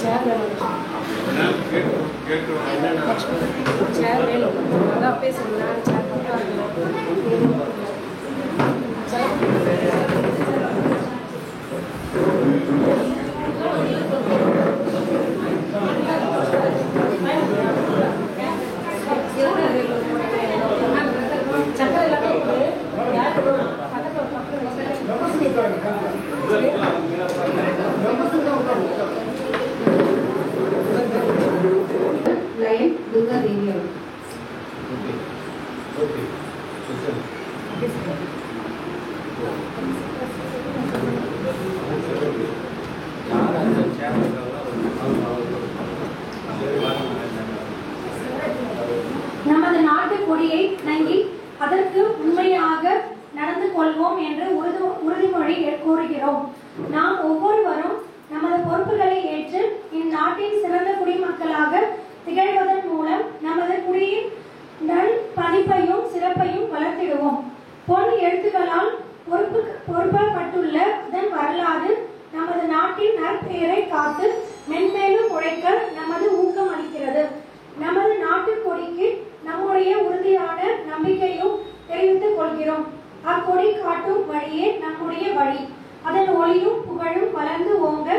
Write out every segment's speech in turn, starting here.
சேர் வேணும் அதான் பேசுகிறேன் சேர் Lion Durga Devi. Okay. நமது நாட்டு கொடியை நங்கி அதற்கு உண்மையாக நடந்து கொள்வோம் என்று உறுதிமொழி கூறுகிறோம். நாம் ஒவ்வொருவரும் நமது பொறுப்புகளை ஏற்று இந்நாட்டின் சிறந்த குடிமக்களாக திகழ்வதன் மூலம் நமது குடியின் நல் பதிப்பையும் சிறப்பையும் வளர்த்திடுவோம். பொன் எழுத்துக்களால் பொறுப்பப்பட்டுள்ள இதன் வரலாறு நமது நாட்டின் நற்பெயரை காத்து மென்மேலும் உழைக்க நமது ஊக்கம் அளிக்கிறது. நமது நாட்டு கொடிக்கு நம்முடைய உறுதியான நம்பிக்கையும் தெரிவித்துக் கொள்கிறோம். அக்கொடி காட்டும் வழியே நம்முடைய வழி. அதன் ஒளியும் புகழும் வளர்ந்து ஓங்க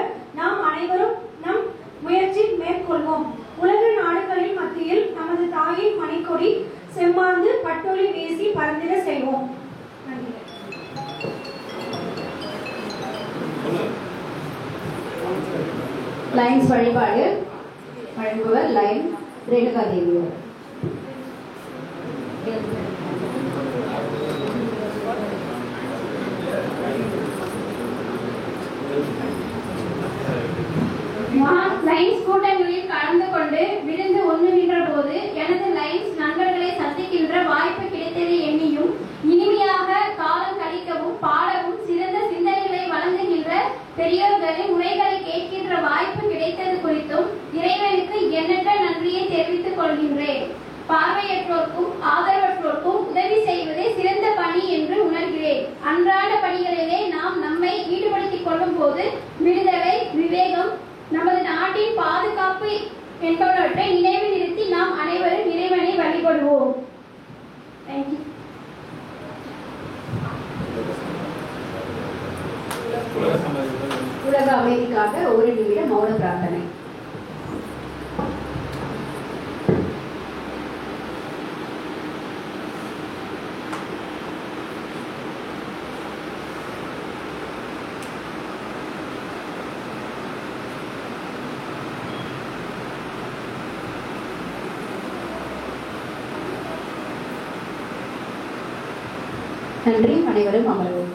நாம் அனைவரும் நம் முயற்சி மேற்கொள்வோம். உலக நாடுகளின் மத்தியில் நமது தாயின் மணிக்கொடி செம்மாந்து பட்டொலி வீசி பறந்திட செய்வோம். லைன்ஸ் வழிபாடு வழங்குவர் லைன் ரேணுகா தேவி. லைன்ஸ் கூட்டங்களில் கலந்து கொண்டு விழுந்து ஒன்று நின்ற போது எனது லைன்ஸ் நண்பர்களை சந்திக்கின்ற வாய்ப்பு கிடைத்ததை எண்ணியும் இனிமையாக காலம் கழிக்கவும் பாடவும் சிறந்த சிந்தனைகளை வழங்குகின்ற பெரியோர்களின் உரைகளை கேட்கின்ற வாய்ப்பு கிடைத்தது குறித்தும் இறைவனுக்கு எண்ணற்ற நன்றியை தெரிவித்துக் கொள்கின்றேன். பார்வையற்றோர்க்கும் ஆதரவற்றோர்க்கும் உதவி செய்வதே சிறந்த பணி என்று உணர்கிறேன். அன்றாட பணிகளிலே நாம் நம்மை ஈடுபடுத்திக் கொள்ளும் போது விடுதலை, விவேகம், நமது நாட்டின் பாதுகாப்பு என்பவற்றை நினைவில் நிறுத்தி நாம் அனைவரும் இறைவனை வழிபடுவோம். தேங்க்யூ. உலக அமைதிக்காக ஒரு நிமிட மௌன பிரார்த்தனை. நன்றி. அனைவரும் அமர்வோம்.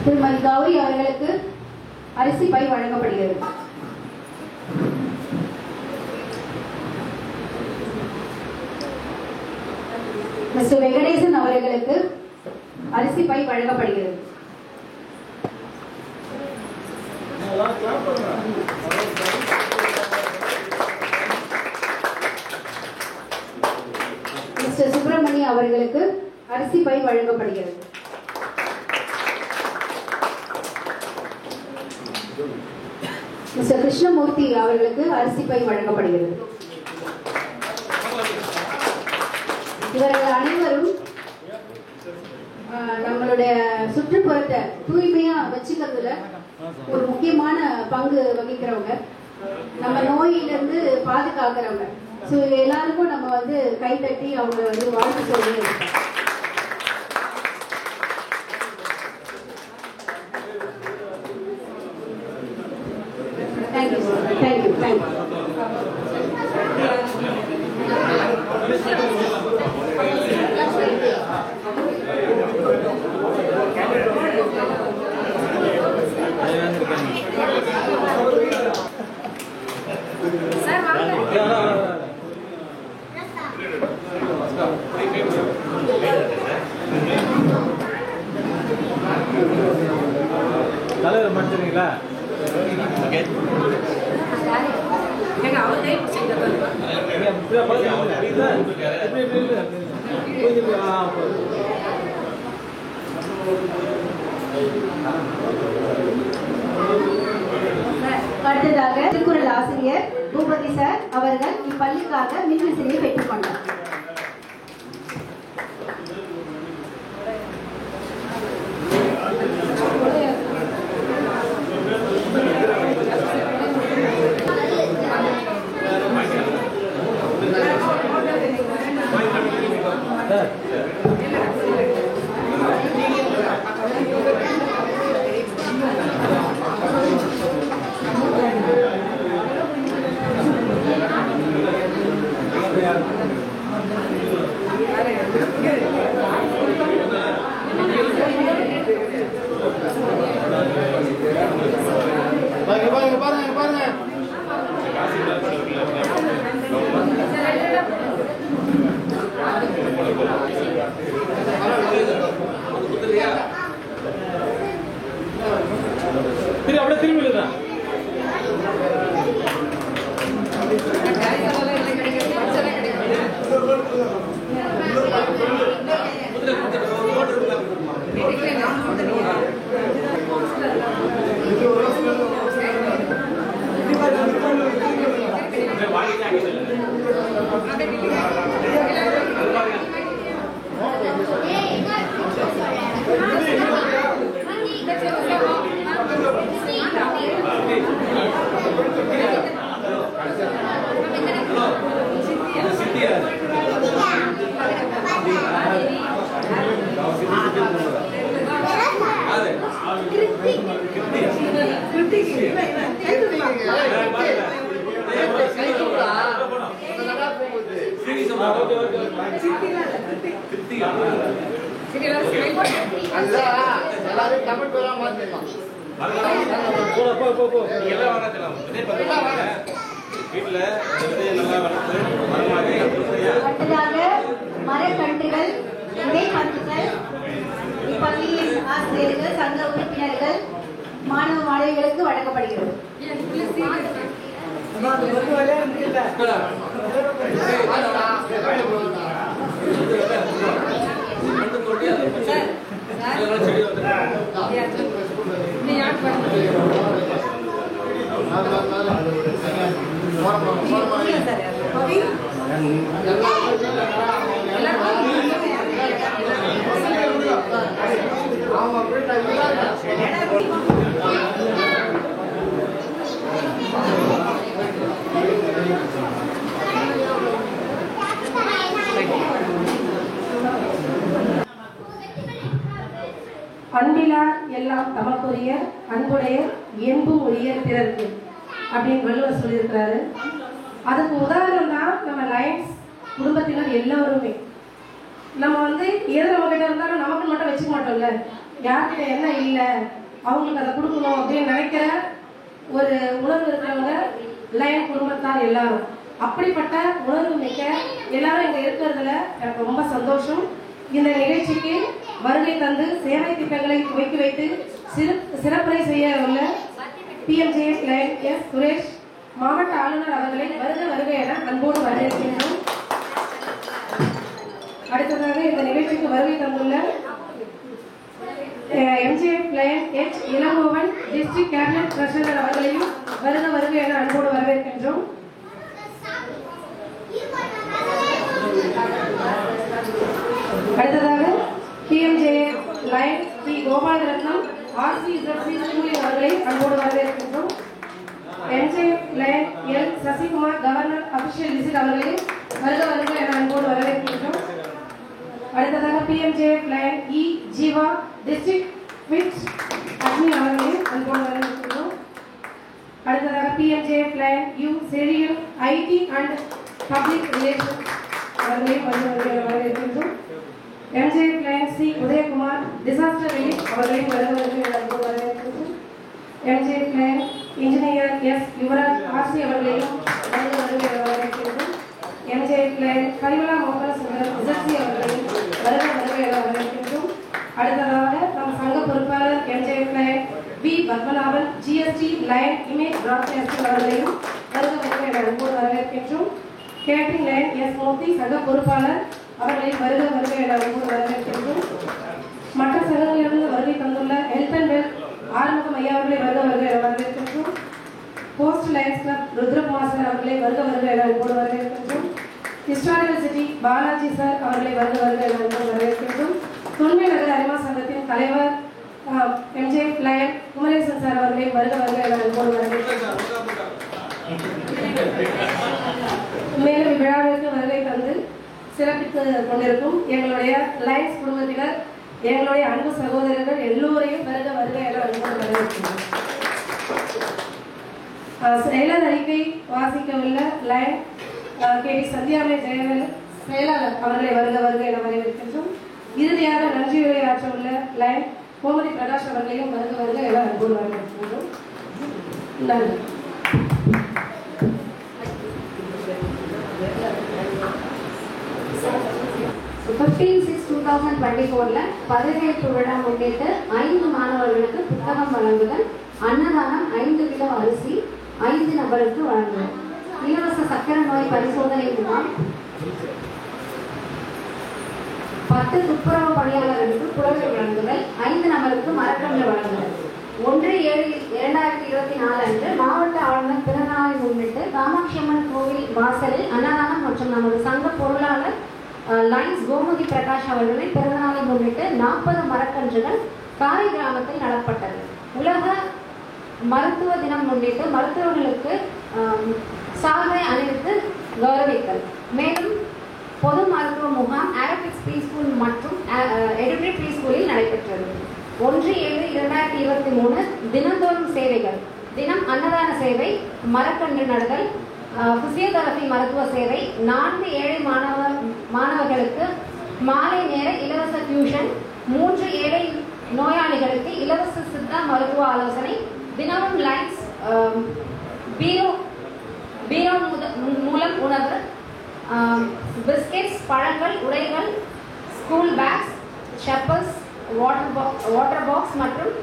திருமதி கௌரி அவர்களுக்கு அரிசி பை வழங்கப்படுகிறது. மிஸ்டர் வெங்கடேசன் அவர்களுக்கு அரிசி பை வழங்கப்படுகிறது. மிஸ்டர் சுப்பிரமணி அவர்களுக்கு அரிசி பை வழங்கப்படுகிறது. மிஸ்டர் கிருஷ்ணமூர்த்தி அவர்களுக்கு அரிசி பை வழங்கப்படுகிறது. இவர்கள் அனைவரும் நம்மளுடைய சுற்றுப்புறத்தை தூய்மையா வச்சுக்கிறதுல ஒரு முக்கியமான பங்கு வகிக்கிறவங்க, நம்ம நோயிலிருந்து பாதுகாக்கிறவங்க. ஸோ எல்லாருக்கும் நம்ம கை தட்டி அவங்க வாழ்த்து சொல்லி தேங்க்யூ தேங்க்யூ தேங்க்யூ. தலைவர் மன்னிச்சிருங்களா? அடுத்ததாக திருக்குறள் ஆசிரியர் பூபதி சார் அவர்கள் இப்பள்ளிக்காக மின்விசிறியை பெற்றுக் கொண்டார். மரக்கன்றுகள், விதைப்பந்துகள் இப்பள்ளியின் ஆசிரியர்கள், சங்க உறுப்பினர்கள், மாணவ மாணவிகளுக்கு வழங்கப்படுகிறது. அன்பிலார் எல்லாம் தமக்குரிய அன்புடைய என்பும் உரிய பிறருக்கு அப்படின்னு வள்ளுவர் சொல்லியிருக்கிறாரு. அதுக்கு உதாரணம் தான் நம்ம லைன்ஸ் குடும்பத்தினர் எல்லாருமே. நம்ம எது நம்ம கிட்ட இருந்தாலும் நமக்கு மட்டும் வச்சுக்க மாட்டோம்ல, யார்கிட்ட என்ன இல்லை அவங்களுக்கு அதை கொடுக்கணும் அப்படின்னு நினைக்கிற ஒரு உணர்வு இருக்கிறவங்க லைன் குடும்பத்தார் எல்லாரும். அப்படிப்பட்ட உணர்வு மிக்க எல்லாரும் இங்க இருக்கிறதுல எனக்கு ரொம்ப சந்தோஷம். இந்த நிகழ்ச்சிக்கு வருகை தந்து சேவை திட்டங்களை துவக்கி வைத்து சிறப்புரை செய்ய உள்ள PMJF லைன் எஸ் சுரேஷ் மாவட்ட ஆளுநர் அவர்களை வருக என அன்போடு வரவேற்கின்றோம். அடுத்ததாக இந்த நிகழ்ச்சிக்கு வருகை தந்துள்ள MJF Lion H Ilangovan district cabinet treasurer அவர்களையும் வருக என அன்போடு வரவேற்கின்றோம். அடுத்ததாக PMJF line D Gopalaratnam RCZC schooling அவர்களை அன்போடு வரவேற்கின்றோம். MJF Lion L Sasikumar governor official visit அவர்களை வருக என அன்போடு வரவேற்கின்றோம். அடுத்ததாக PMJF Lion E Jeeva district vice admin அவர்களை அன்போடு வரவேற்கின்றோம். அடுத்ததாக PMJF லைன் யூ செரியல் IT அண்ட் பப்ளிக் ரிலேஷன் அவர்களை வரவேற்கின்றோம். MJF Lion C Udayakumar disaster relief அவர்களை வரவேற்கின்றோம். MJF line engineer S Yuvraj RC அவர்களையும் வரவேற்கின்றோம். MJF லைன் கைவலா மோகன் சுந்தர் ZC அவர்களையும் வரவேற்கின்றோம். அடுத்ததாக நம் சங்க பொறுப்பாளர் MJF lion V Padmanabhan GST lion image broadcasting அவர்களையும் வருக என அன்போடு வரவேற்கின்றோம். கேட்டரிங் லைன் எஸ் மூர்த்தி சங்க பொறுப்பாளர் அவர்களை வருக என அன்போடு வரவேற்கின்றோம். மற்ற சங்கங்களிலிருந்து வருகை தந்துள்ள ஹெல்த் அண்ட் வெல்த் ஆறுமுகம் ஐயா அவர்களை வருக என வரவேற்கின்றோம். Post Lions club Rudrakumar sir அவர்களை வருக என இப்போது வரவேற்கின்றோம். ஹிஸ்டாரிக்கல் சிட்டி பாலாஜி சார் அவர்களை வருக என இப்போது வரவேற்கின்றோம். தொன்மை நகர அறிவா சங்கத்தின் தலைவர் எம்ஜே லயன் குமரேசன் சார் அவர்களை வருக என இப்போது வரவேற்கின்றோம். மேலும் இவ்விழாவிற்கு வருகை தந்து சிறப்பித்து கொண்டிருக்கும் எங்களுடைய லயன்ஸ் குடும்பத்தினர், எங்களுடைய அன்பு சகோதரர்கள் எல்லோரையும் வருக என வரவேற்கிறோம். செயலர் அறிக்கை வாசிக்கவுள்ள லயன் கேடி சந்தியாமை ஜெயவேல் செயலாளர் அவர்களை வருக என வரவேற்கின்றோம். இறுதியாக நன்றி உரையாற்ற உள்ள லயன் கோமதி பிரகாஷ் அவர்களையும் வருக என அன்போடு வரவேற்கின்றோம். நன்றி. So 15/6/2024 பதவியேற்பு விழா முன்னிட்டு 5 மாணவர்களுக்கு புத்தகம் வழங்குதல், அன்னதானம், 5 கிலோ அரிசி 5 நபருக்கு வழங்குதல், இலவச சக்கரை நோய் பரிசோதனை முகாம், 10 துப்புரவு பணியாளர்களுக்கு புடவை வழங்குதல், 5 நபருக்கு மரக்கன்று வழங்குதல். 1/7/2024 அன்று மாவட்ட ஆளுநர் பிறந்தநாளை முன்னிட்டு காமாட்சியம்மன் கோவில் வாசலில் அன்னதானம் மற்றும் நமது சங்க பொருளாளர் லைன்ஸ் கோமதி பிரகாஷ் அவர்களின் பிறந்தநாளை முன்னிட்டு 40 மரக்கன்றுகள் காரை கிராமத்தில் நடப்பட்டது. உலக மருத்துவ தினம் முன்னிட்டு மருத்துவர்களுக்கு சால்வை அணிவித்து கௌரவித்தல். மேலும் பொது மருத்துவ முகாம் ஆரோபிக்ஸ் ப்ரீ ஸ்கூல் மற்றும் எடிட்டரி ப்ரீ ஸ்கூலில் நடைபெற்றது. 1/7/2023 தினந்தோறும் சேவைகள் தினம் அன்னதான சேவை, மரக்கன்று நடுதல், பிசியோதெரபி மருத்துவ சேவை, 4 ஏழை மாணவர்களுக்கு மாலை நேர இலவச டியூஷன், 3 ஏழை நோயாளிகளுக்கு இலவச சித்தா மருத்துவ ஆலோசனை, தினமும் லைன்ஸ் பீரோ மூலம் உணவு, பிஸ்கெட்ஸ், பழங்கள், உடைகள், school packs, chappals, water box மற்றும்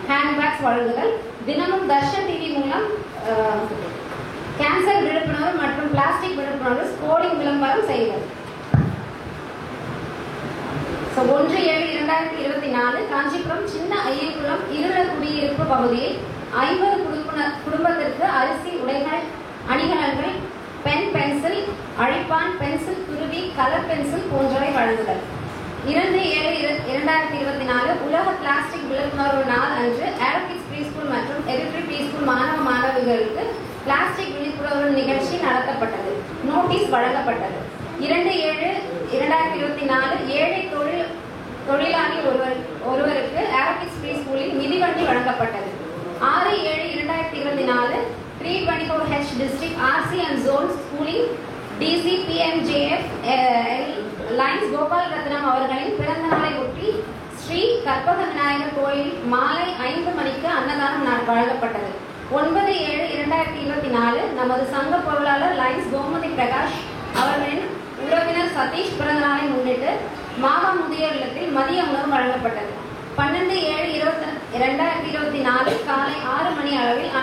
ஹேண்ட் பேக்ஸ் வழங்குதல், தினமும் தர்ஷன் டிவி மூலம் கேன்சர் விழிப்புணர்வு மற்றும் பிளாஸ்டிக் விழிப்புணர்வு ஸ்கோலிங் விளம்பரம் செய்தல். 1/7/2024 காஞ்சிபுரம் சின்ன ஐயங்குளம் இருள குடியிருப்பு பகுதியில் 50 குடும்பத்திற்கு அரிசி, உடைகள், அணிகலன்கள், பென், பென்சில், அழிப்பான், பென்சில், துருவி, கலர் பென்சில் போன்றவை வழங்குதல். 2/7/2024 உலக பிளாஸ்டிக் விழிப்புணர்வு நாள் அன்று ஆரோபிக்ஸ் ப்ரீ ஸ்கூல் மற்றும் எடிட்டரி ப்ரீ ஸ்கூல் மாணவர்களுக்கு பிளாஸ்டிக் விழிப்புணர்வு நிகழ்ச்சி நடத்தப்பட்டது. நோட்டீஸ் வழங்கப்பட்டது. 2/7/2024 ஏழை தொழிலாளி ஒருவருக்கு ஆரோபிக்ஸ் ப்ரீ ஸ்கூலில் மிதிவண்டி வழங்கப்பட்டது. 6/7/2024 324H district RC and zone ஸ்கூலில் DCPMJF லைன்ஸ் கோபால் ரத்னம் அவர்களின் பிறந்த நாளை ஒட்டி ஸ்ரீ கற்பக விநாயகர் கோயில் மாலை 5 மணிக்கு அன்னதானம் வழங்கப்பட்டது. 9/7/2024 நமது சங்க பொருளாளர் லைன்ஸ் கோமதி பிரகாஷ் அவர்களின் உறவினர் சதீஷ் பிறந்த நாளை முன்னிட்டு மாமா முதியோர் இல்லத்தில் மதிய உணவு வழங்கப்பட்டது. 12/7/2024 காலை 6 மணி அளவில்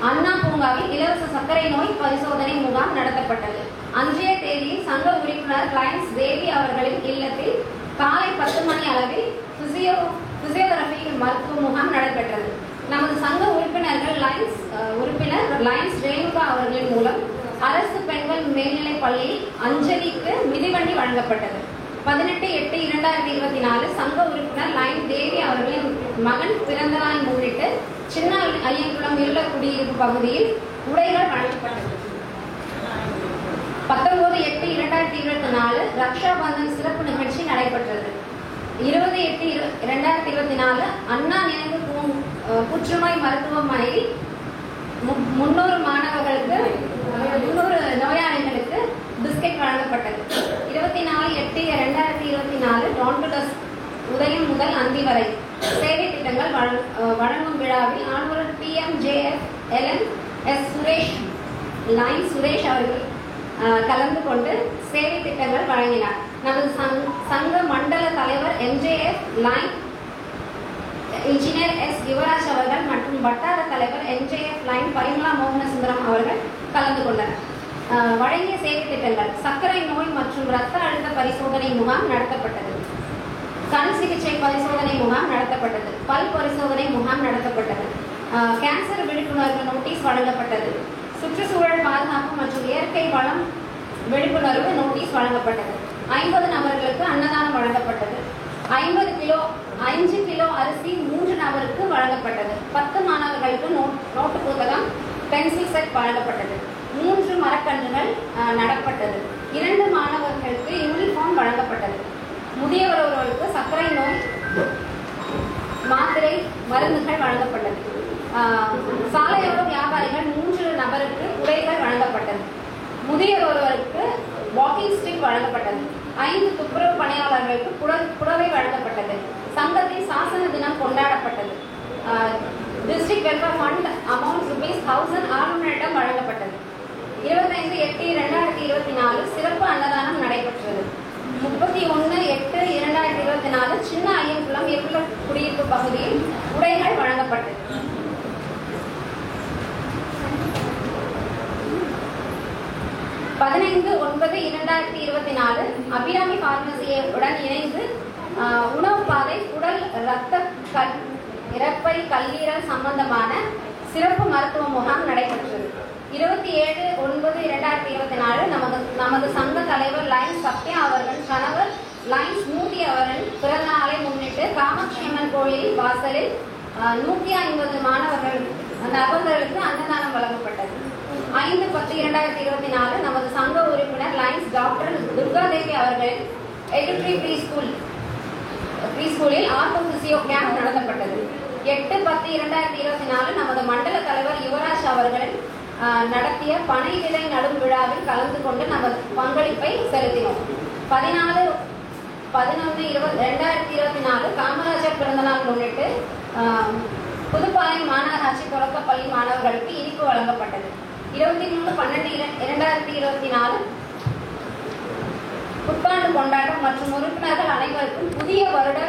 அண்ணா பூங்காவில் இலவச சர்க்கரை நோய் பரிசோதனை முகாம் நடத்தப்பட்டது. அன்றைய தேதியில் சங்க உறுப்பினர் லைன்ஸ் தேவி அவர்களின் இல்லத்தில் காலை 10 மணி அளவில் பிசியோதெரபி மருத்துவ முகாம் நடைபெற்றது. நமது சங்க உறுப்பினர் லைன்ஸ் ரேணுகா அவர்களின் மூலம் அரசு பெண்கள் மேல்நிலைப் பள்ளியில் அஞ்சலிக்கு மிதிவண்டி வழங்கப்பட்டது. 18/8/2024 சங்க உறுப்பினர் லைன் தேவி அவர்களின் மகன் பிறந்த நாள் முன்னிட்டு சின்ன ஐயங்குளம் இருள குடியிருப்பு பகுதியில் உடைகள் வழங்கப்பட்டது. 19/8/2024 ரக்ஷா பந்தன் சிறப்பு நிகழ்ச்சி நடைபெற்றது. 20/8/2024 அண்ணா நினைவு புற்றுநோய் மருத்துவமனையில் 300 நோயாளிகளுக்கு பிஸ்கெட் வழங்கப்பட்டது. 24/8/2024 டான்டுலஸ் உதயம் முதல் அந்தி வரை சேவை திட்டங்கள் வழங்கும் விழாவில் ஆளுநர் PMJF LNS சுரேஷ் அவர்கள் கலந்து கொண்டு சேவை திட்டங்கள் வழங்கினார். நமது சங்க மண்டல தலைவர் MJF line engineer S Yuvaraj அவர்கள் மற்றும் வட்டார தலைவர் MJF லைன் பரிமளா மோகனசுந்தரம் அவர்கள் கலந்து கொண்டனர். வழங்கிய சேவை திட்டங்கள்: சர்க்கரை நோய் மற்றும் இரத்த அழுத்த பரிசோதனை முகாம் நடத்தப்பட்டது. கண் சிகிச்சை பரிசோதனை முகாம் நடத்தப்பட்டது. பல் பரிசோதனை முகாம் நடத்தப்பட்டது. கேன்சர் விழிப்புணர்வு நோட்டீஸ் வழங்கப்பட்டது. சுற்றுச்சூழல் பாதுகாப்பு மற்றும் இயற்கை வளம் விழிப்புணர்வு நோட்டீஸ் வழங்கப்பட்டது. 50 நபர்களுக்கு அன்னதானம் வழங்கப்பட்டது. 5 கிலோ அரிசி 3 நபருக்கு வழங்கப்பட்டது. 10 மாணவர்களுக்கு நோட்டு புத்தகம், பென்சில் செட் வழங்கப்பட்டது. 3 மரக்கன்றுகள் நடப்பட்டது. 2 மாணவர்களுக்கு யூனிஃபார்ம் வழங்கப்பட்டது. முதியவர் ஒருவருக்கு சர்க்கரை நோய் மாத்திரை மருந்துகள் வழங்கப்பட்டது. சாலையோர வியாபாரிகள் 3 நபருக்கு உடைகள் வழங்கப்பட்டது. முதியவர் ஒருவருக்கு வாக்கிங் ஸ்டிக் வழங்கப்பட்டது. 5 துப்புரவு பணியாளர்களுக்கு புடவை வழங்கப்பட்டது. சங்கத்தின் சாசன தினம் கொண்டாடப்பட்டது. டிஸ்ட்ரிக்ட் வெல்ஃபேர் ஃபண்ட் அமௌண்ட் ₹1600 வழங்கப்பட்டது. 25/8/2024 சிறப்பு அன்னதானம் நடைபெற்றது. 31/8/2024 சின்ன ஐயங்குளம் எருளர் குடியிருப்பு பகுதியில் உடைகள் வழங்கப்பட்டது. 15/9/2024 அபிராமி பார்மசியுடன் இணைந்து உணவு பாதை, குடல், இரத்த, இறப்பை, கல்லீரல் சம்பந்தமான சிறப்பு மருத்துவ முகாம் நடைபெற்றது. 27/9/2024 நமது சங்க தலைவர் லைன்ஸ் சத்யா அவர்கள் கணவர் லைன்ஸ் மூர்த்தி அவர்கள் பிறந்த நாளை முன்னிட்டு காமாட்சி அம்மன் கோயில் வாசலில் 150 நபர்களுக்கு அன்னதானம் வழங்கப்பட்டது. 5/10/2024 நமது சங்க உறுப்பினர் லைன்ஸ் டாக்டர் துர்காதேவி அவர்கள் எடிட்ரி ப்ரீ ஸ்கூலில் ஆர்த்தோ பிசியோ கேம்ப் நடத்தப்பட்டது. 8/10/2024 நமது மண்டல தலைவர் யுவராஜ் அவர்கள் நடத்திய பனை விதை நடும் விழாவில் கலந்து கொண்டு நமது பங்களிப்பை செலுத்தினோம். 14/11/2024 காமராஜர் பிறந்தநாள் முன்னிட்டு புதுப்பாளையம் மாநகராட்சி தொடக்கப்பள்ளி மாணவர்களுக்கு இனிப்பு வழங்கப்பட்டது. 23/12/2024 புத்தாண்டு கொண்டாட்டம் மற்றும் உறுப்பினர்கள் அனைவருக்கும் புதிய வருட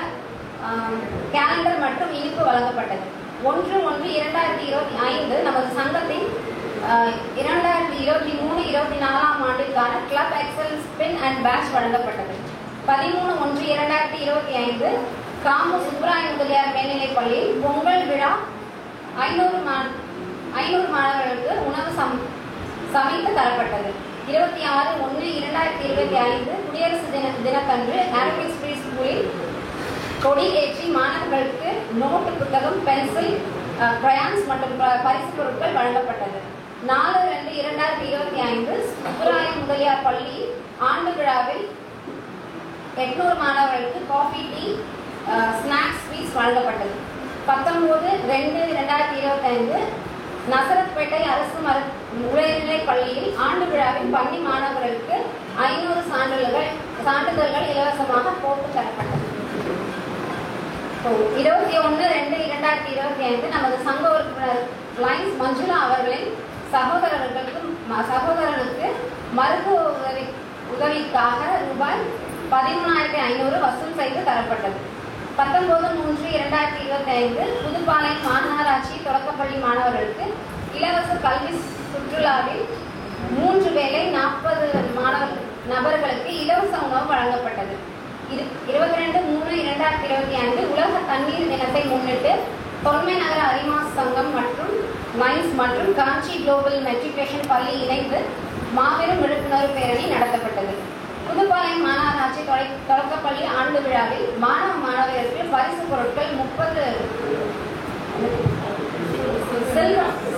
கேலண்டர் மற்றும் இனிப்பு வழங்கப்பட்டது. 1/1/2025 நமது சங்கத்தின் 2023-24 ஆண்டிற்கான club excel spin and patch வழங்கப்பட்டது. 13/1/2025 காமு சுப்ராய முதலியார் மேல்நிலைப் பள்ளியில் பொங்கல் விழா 500 மாணவர்களுக்கு உணவு சமைத்து தரப்பட்டது. 26/1/2025 குடியரசு தினத்தன்று ஆரோபிக்ஸ் ப்ரீ ஸ்கூலில் கொடி ஏற்றி மாணவர்களுக்கு நோட்டு புத்தகம், பென்சில், கிரையான்ஸ் மற்றும் பரிசு பொருட்கள் வழங்கப்பட்டது. 4/2/2025 சுப்ராய முதலியார் பள்ளி ஆண்டு விழாவில் 800 மாணவர்களுக்கு காஃபி, டீ, ஸ்நாக்ஸ், ஸ்வீட்ஸ் வழங்கப்பட்டது. 19/2/2025 நசரத்பேட்டை அரசு உயர்நிலைப் பள்ளியில் ஆண்டு விழாவில் பள்ளி மாணவர்களுக்கு 500 சான்றிதழ்கள் இலவசமாக போட்டு தரப்பட்டது. 21/2/2025 நமது சங்க உறுப்பினர் லைன்ஸ் மஞ்சுளா அவர்களின் சகோதரனுக்கு மருத்துவ உதவிக்காக ரூபாய் 13,500 வசூல் செய்து தரப்பட்டது. 19/3/2025 புதுப்பாளையம் மாநகராட்சி தொடக்கப்பள்ளி மாணவர்களுக்கு இலவச கல்வி சுற்றுலாவில் 3 வேளை 40 நபர்களுக்கு இலவச உணவு வழங்கப்பட்டது. 22/3/2025 உலக தண்ணீர் தினத்தை முன்னிட்டு தொன்மை நகர அரிமாஸ் சங்கம் மற்றும் லைன்ஸ் மற்றும் காஞ்சி குளோபல் மெட்ரிகுலேஷன் பள்ளி இணைந்து மாபெரும் விழிப்புணர்வு பேரணி நடத்தப்பட்டது. புதுப்பாளையம் மாநகராட்சி தொடக்கப்பள்ளி ஆண்டு விழாவில் மாணவர்களுக்கு பரிசு பொருட்கள் 30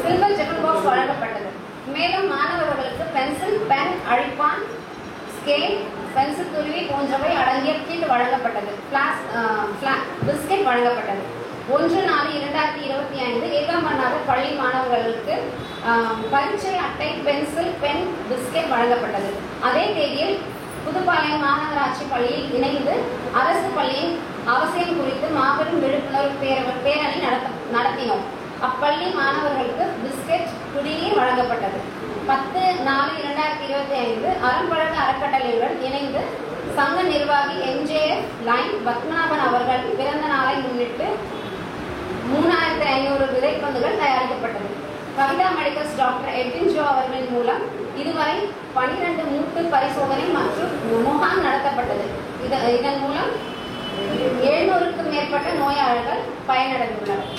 சில்வர் ஜெபல் பாக்ஸ் வழங்கப்பட்டது. மேலும் மாணவர்களுக்கு பென்சில், பென், அழிப்பான், ஸ்கேல், பென்சில் துருவி போன்றவை அடங்கிய கிட் வழங்கப்பட்டது. பிஸ்கெட் வழங்கப்பட்டது. 1/4/2025 ஏகாம்பரநாதர் பள்ளி மாணவர்களுக்கு பரீட்சை அட்டை, பென்சில், பென், பிஸ்கெட் வழங்கப்பட்டது. அதே தேதியில் புதுப்பாளையம் மாநகராட்சி பள்ளியில் இணைந்து அரசு பள்ளியின் அவசியம் குறித்து மாபெரும் விழிப்புணர்வு பேரணி நடத்தினோம். அப்பள்ளி மாணவர்களுக்கு பிஸ்கெட், குடிநீர் வழங்கப்பட்டது. 10/4/2025 அறம்பழக அறக்கட்டளையுடன் இணைந்து சங்க நிர்வாகி MJF லைன் பத்மநாபன் அவர்கள் பிறந்த நாளை முன்னிட்டு 3,500 விதைப்பந்துகள் தயாரிக்கப்பட்டது. Kavitha medicals doctor Edwin Joe அவர்களின் மூலம் இதுவரை 12 மூட்டு பரிசோதனை மற்றும் முகாம் நடத்தப்பட்டது. இதன் மூலம் 700க்கும் மேற்பட்ட நோயாளர்கள் பயனடைந்துள்ளனர்.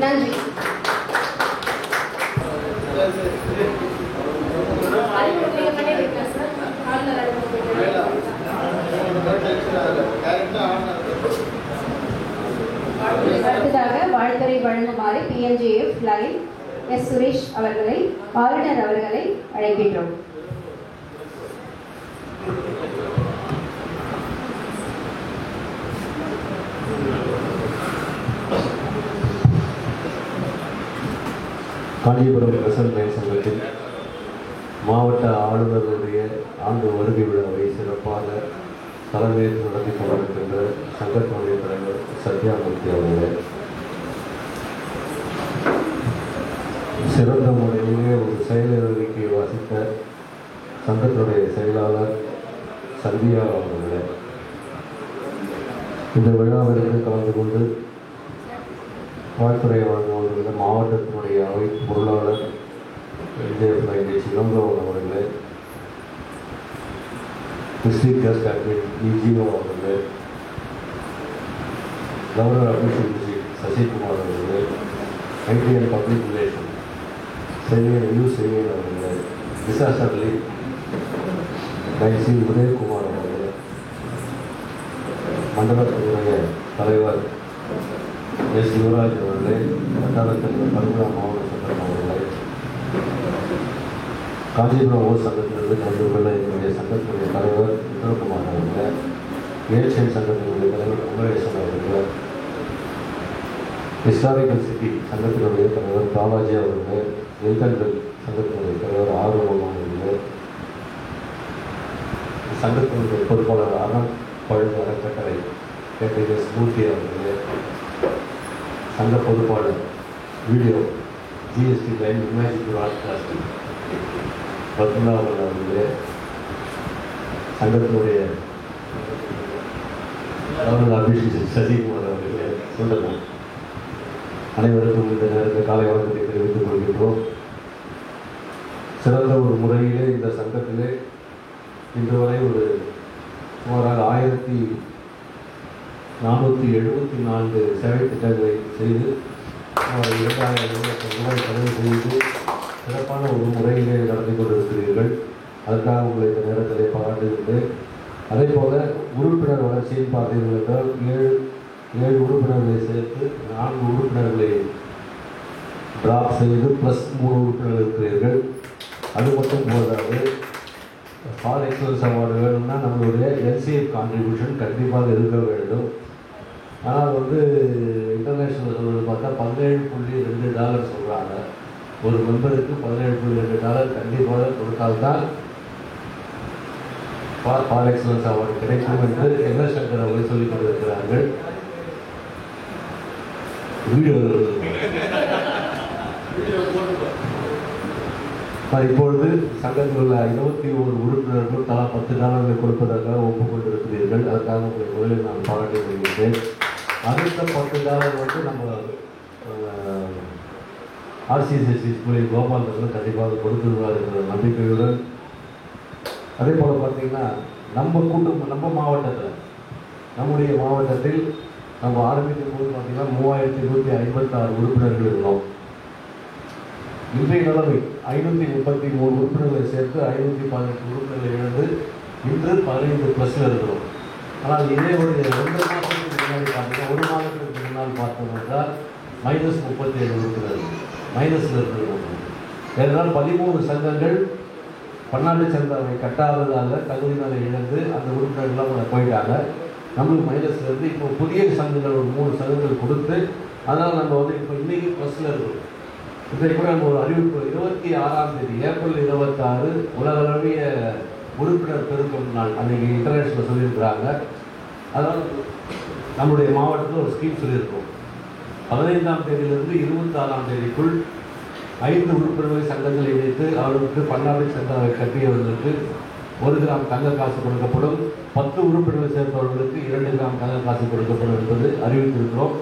நன்றி. அடுத்ததாக வாழ்த்துறை வழங்குமாறு PNJF லைன் எஸ் சுரேஷ் அவர்களை ஆளுநர் அவர்களை அழைக்கின்றோம். காஞ்சிபுரம் ரிசர்வ் லைன் சங்கத்தில் மாவட்ட ஆளுநர்களுடைய ஆண்டு வருகை விழாவை சிறப்பாக தலைமையேற்று நடத்தி கொண்டிருக்கின்ற சங்கத்தினுடைய தலைவர் சத்யாமூர்த்தி அவர்களே, சிறந்த முறையிலே ஒரு செயல் அறிக்கையை வாசித்த சங்கத்தினுடைய செயலாளர் சந்தியா அவர்களே, இந்த விழாவிற்கு கலந்து கொண்டு வாழ்த்துறை வழங்குவதற்கு மாவட்டத்தினுடைய அவை பொருளாளர் சிதம்பரம் அவர்களே, டிஸ்ட்ரிக்ட் கெஸ்ட் அட்மின் EGO அவர்களே, கவர்னர் அபிஷியல் விசிட் சசிகுமார் அவர்களே, IT அண்ட் பப்ளிக் ரிலேஷன் செல்வியன் அவர்களே, டிசாஸ்டர் லீட் சி உதயகுமார் அவர்களே, மண்டலத்தினுடைய தலைவர் எஸ் யுவராஜ் அவர்களே, வட்டாரத்தில் பல்வேறு மாவட்ட சங்கம் அவர்களே, காஞ்சிபுரம் ஊர் சங்கத்திலிருந்து கலந்து கொள்ள என்னுடைய சங்கத்தினுடைய தலைவர் விக்ரம்குமார் அவர்களே, ஏஷியன் சங்கத்தினுடைய தலைவர் குமரேசன் அவர்களே, ஹிஸ்டாரிக்கல் சிட்டி சங்கத்தினுடைய தலைவர் பாலாஜி அவர்களே, எல்கண்டல் சங்கத்தினுடைய தலைவர் ஆர்வம் அவர்களே, சங்கத்தினுடைய பொறுப்பாளர் அறம் பழுது அறக்கட்டளை கேட்டகர் மூர்த்தி அவர்களே, சங்க பொறுப்பாளர் video GST lion image broadcasting Padmanabhan அவர்களே, சங்கத்தினுடைய கவர்னர் அபிஷேக் சசிகுமார் அவர்களே, சொல்லலாம் அனைவருக்கும் இந்த நேரத்தில் காலை வணக்கத்தை தெரிவித்துக் கொள்கின்றோம். சிறந்த ஒரு முறையிலே இந்த சங்கத்திலே இன்று வரை ஒரு சுமாராக 1474 சேவை திட்டங்களை செய்து 2000 ரூபாய் செலவு செய்து சிறப்பான ஒரு முறையிலே நடத்தி கொண்டிருக்கிறீர்கள். அதற்காக உங்களை இந்த நேரத்திலே பாராட்டுகின்றேன். அதே போல உறுப்பினர் வளர்ச்சியில் பார்த்தீர்கள் என்றால் 7 உறுப்பினர்களை சேர்த்து 4 உறுப்பினர்களை டிராப் செய்து ப்ளஸ் 3 உறுப்பினர்கள் இருக்கிறீர்கள். அது மட்டும் போதாது, ஃபார் எக்ஸலன்ஸ் அவார்டு வேணும்னா நம்மளுடைய LCF கான்ட்ரிபியூஷன் கண்டிப்பாக இருக்க வேண்டும். ஆனால் இன்டர்நேஷ்னல் சொல்வது பார்த்தா $17.2 சொல்கிறாங்க. ஒரு மெம்பருக்கு $17.2 கண்டிப்பாக கொடுத்தால்தான் ஃபார் எக்ஸலன்ஸ் அவார்டு கிடைக்கும் என்று எம்எஸ் சங்கர் அவர்கள் சொல்லிக் கொண்டிருக்கிறார்கள். இப்பொழுது சங்கத்தில் உள்ள 21 உறுப்பினர்கள் தலா $10 கொடுப்பதற்காக ஒப்புக்கொண்டிருக்கிறீர்கள். அதற்காக உங்களை முதலில் நான் பாராட்டி வருகின்றேன். அடுத்த $10 நம்ம RCSSC ஸ்கூலில் கோபாலர்கள் கண்டிப்பாக கொடுத்துருவார் என்ற நம்பிக்கையுடன், அதே போல் பார்த்தீங்கன்னா நம்ம மாவட்டத்தில் நம்முடைய மாவட்டத்தில் நம்ம ஆரம்பிக்கும் போது பார்த்தீங்கன்னா 3256 உறுப்பினர்கள் இருந்தோம். இன்றைய நிலைமை 533 உறுப்பினர்களை சேர்த்து 518 உறுப்பினர்களை இழந்து இன்று 15+ இருக்கிறோம். ஆனால் இதே ஒரு 2 மாதத்துக்கு முன்னாடி பார்த்தீங்கன்னா 1 மாதத்துக்கு முன்னால் பார்த்தோம் என்றால் -37 உறுப்பினர்கள் மைனஸில் இருக்கிறோம். ஏனென்றால் 13 சங்கங்கள் பன்னாட்டு சந்தாவை கட்டாததால் தகுதியினால இழந்து அந்த உறுப்பினர்கள்லாம் போயிட்டாங்க. நம்மளுக்கு மைனஸில் இருந்து இப்போ புதிய சங்கங்கள் ஒரு 3 சங்கங்கள் கொடுத்து அதனால் நம்ம இப்போ இன்னைக்கு ப்ளஸில் இருக்கிறோம். இன்றைக்கு கூட நம்ம ஒரு அறிவிப்பு 26ஆம் தேதி ஏப்ரல் 26 உலகளவிய உறுப்பினர் பெருக்கம் நாள் அன்றைக்கி இன்டர்நேஷனல் சொல்லியிருக்கிறாங்க. அதனால் நம்முடைய மாவட்டத்தில் ஒரு ஸ்கீம் சொல்லியிருக்கோம். 15ஆம் தேதியிலிருந்து 26ஆம் தேதிக்குள் 5 உறுப்பினர்களை சங்கங்களை இணைத்து அவர்களுக்கு பன்னாட்டு சந்தாவை கட்டியவர்களுக்கு 1 கிராம் தங்க காசு கொடுக்கப்படும். 10 உறுப்பினர்களை சேர்ந்தவர்களுக்கு 2 கிராம் தங்க காசு கொடுக்கப்படும் என்பது அறிவித்திருக்கிறோம்.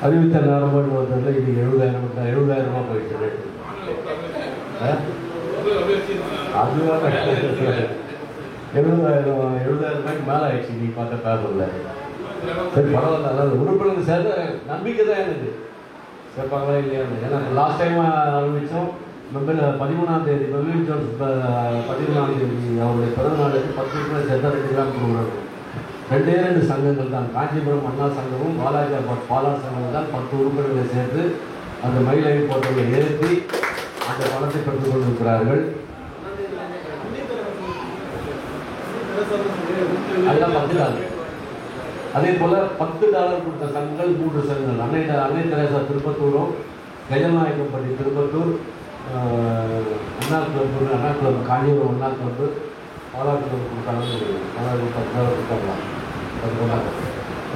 அறிவித்த நேரங்கள் இது 70,000 ரூபாய் போயிடுச்சு ரேட்டு. அதுவாக 70,000 மேலே ஆயிடுச்சு நீ பார்த்த பேப்பரில். சரி பரவாயில்ல, அதாவது உறுப்பினர் சேர்ந்த நம்பிக்கை தான் எனக்கு சேர்ப்பாங்களா இல்லையான்னு. ஏன்னா லாஸ்ட் டைம் ஆரம்பித்தோம் 13ஆம் தேதி 13ஆம் தேதி அவருடைய பிறந்த நாளுக்கு 10 உறுப்பினர் சேர்த்தா 2 கிராம் கொடுக்குறாங்க. 2 சங்கங்கள் தான், காஞ்சிபுரம் அண்ணா சங்கமும் வாலாஜாபாத் பாலார் சங்கமும் தான் 10 உறுப்பினர்களை சேர்த்து அந்த மயிலை போட்டதை ஏற்றி அந்த பணத்தை பெற்றுக் கொண்டிருக்கிறார்கள். அதெல்லாம் $10. அதே போல $10 கொடுத்த சங்கங்கள் 3 சங்கங்கள், அன்னை தெரேசா திருப்பத்தூரும், கஜநாயக்கம்பட்டி திருப்பத்தூர், அண்ணா கிளப் காஞ்சிபுரம் அண்ணா கிளப், பாலார் கிளப் கொடுத்தாங்க. $10 கொடுத்தாங்களாம்.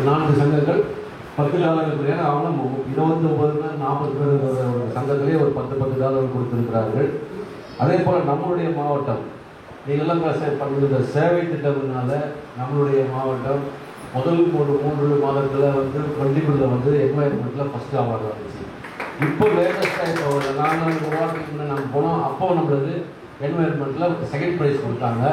4 சங்கங்கள் $10. ஏன்னா அவங்க 29 40 பேர் சங்கத்திலே ஒரு $10 கொடுத்திருக்கிறார்கள். அதே போல் நம்மளுடைய மாவட்டம் நீங்கள்லாம் பண்ணுற சேவை திட்டம்னால நம்மளுடைய மாவட்டம் முதல் 3 மாதத்தில் வந்து 20 என்வாயர்மெண்ட்டில் ஃபஸ்ட் அவார்டு வந்துச்சு. இப்போ லேட்டஸ்ட்டாக இப்போ 4 வாரத்துக்கு முன்னே நம்ம போனோம். அப்போது நம்மளுக்கு என்வாயர்மெண்ட்டில் செகண்ட் ப்ரைஸ் கொடுத்தாங்க.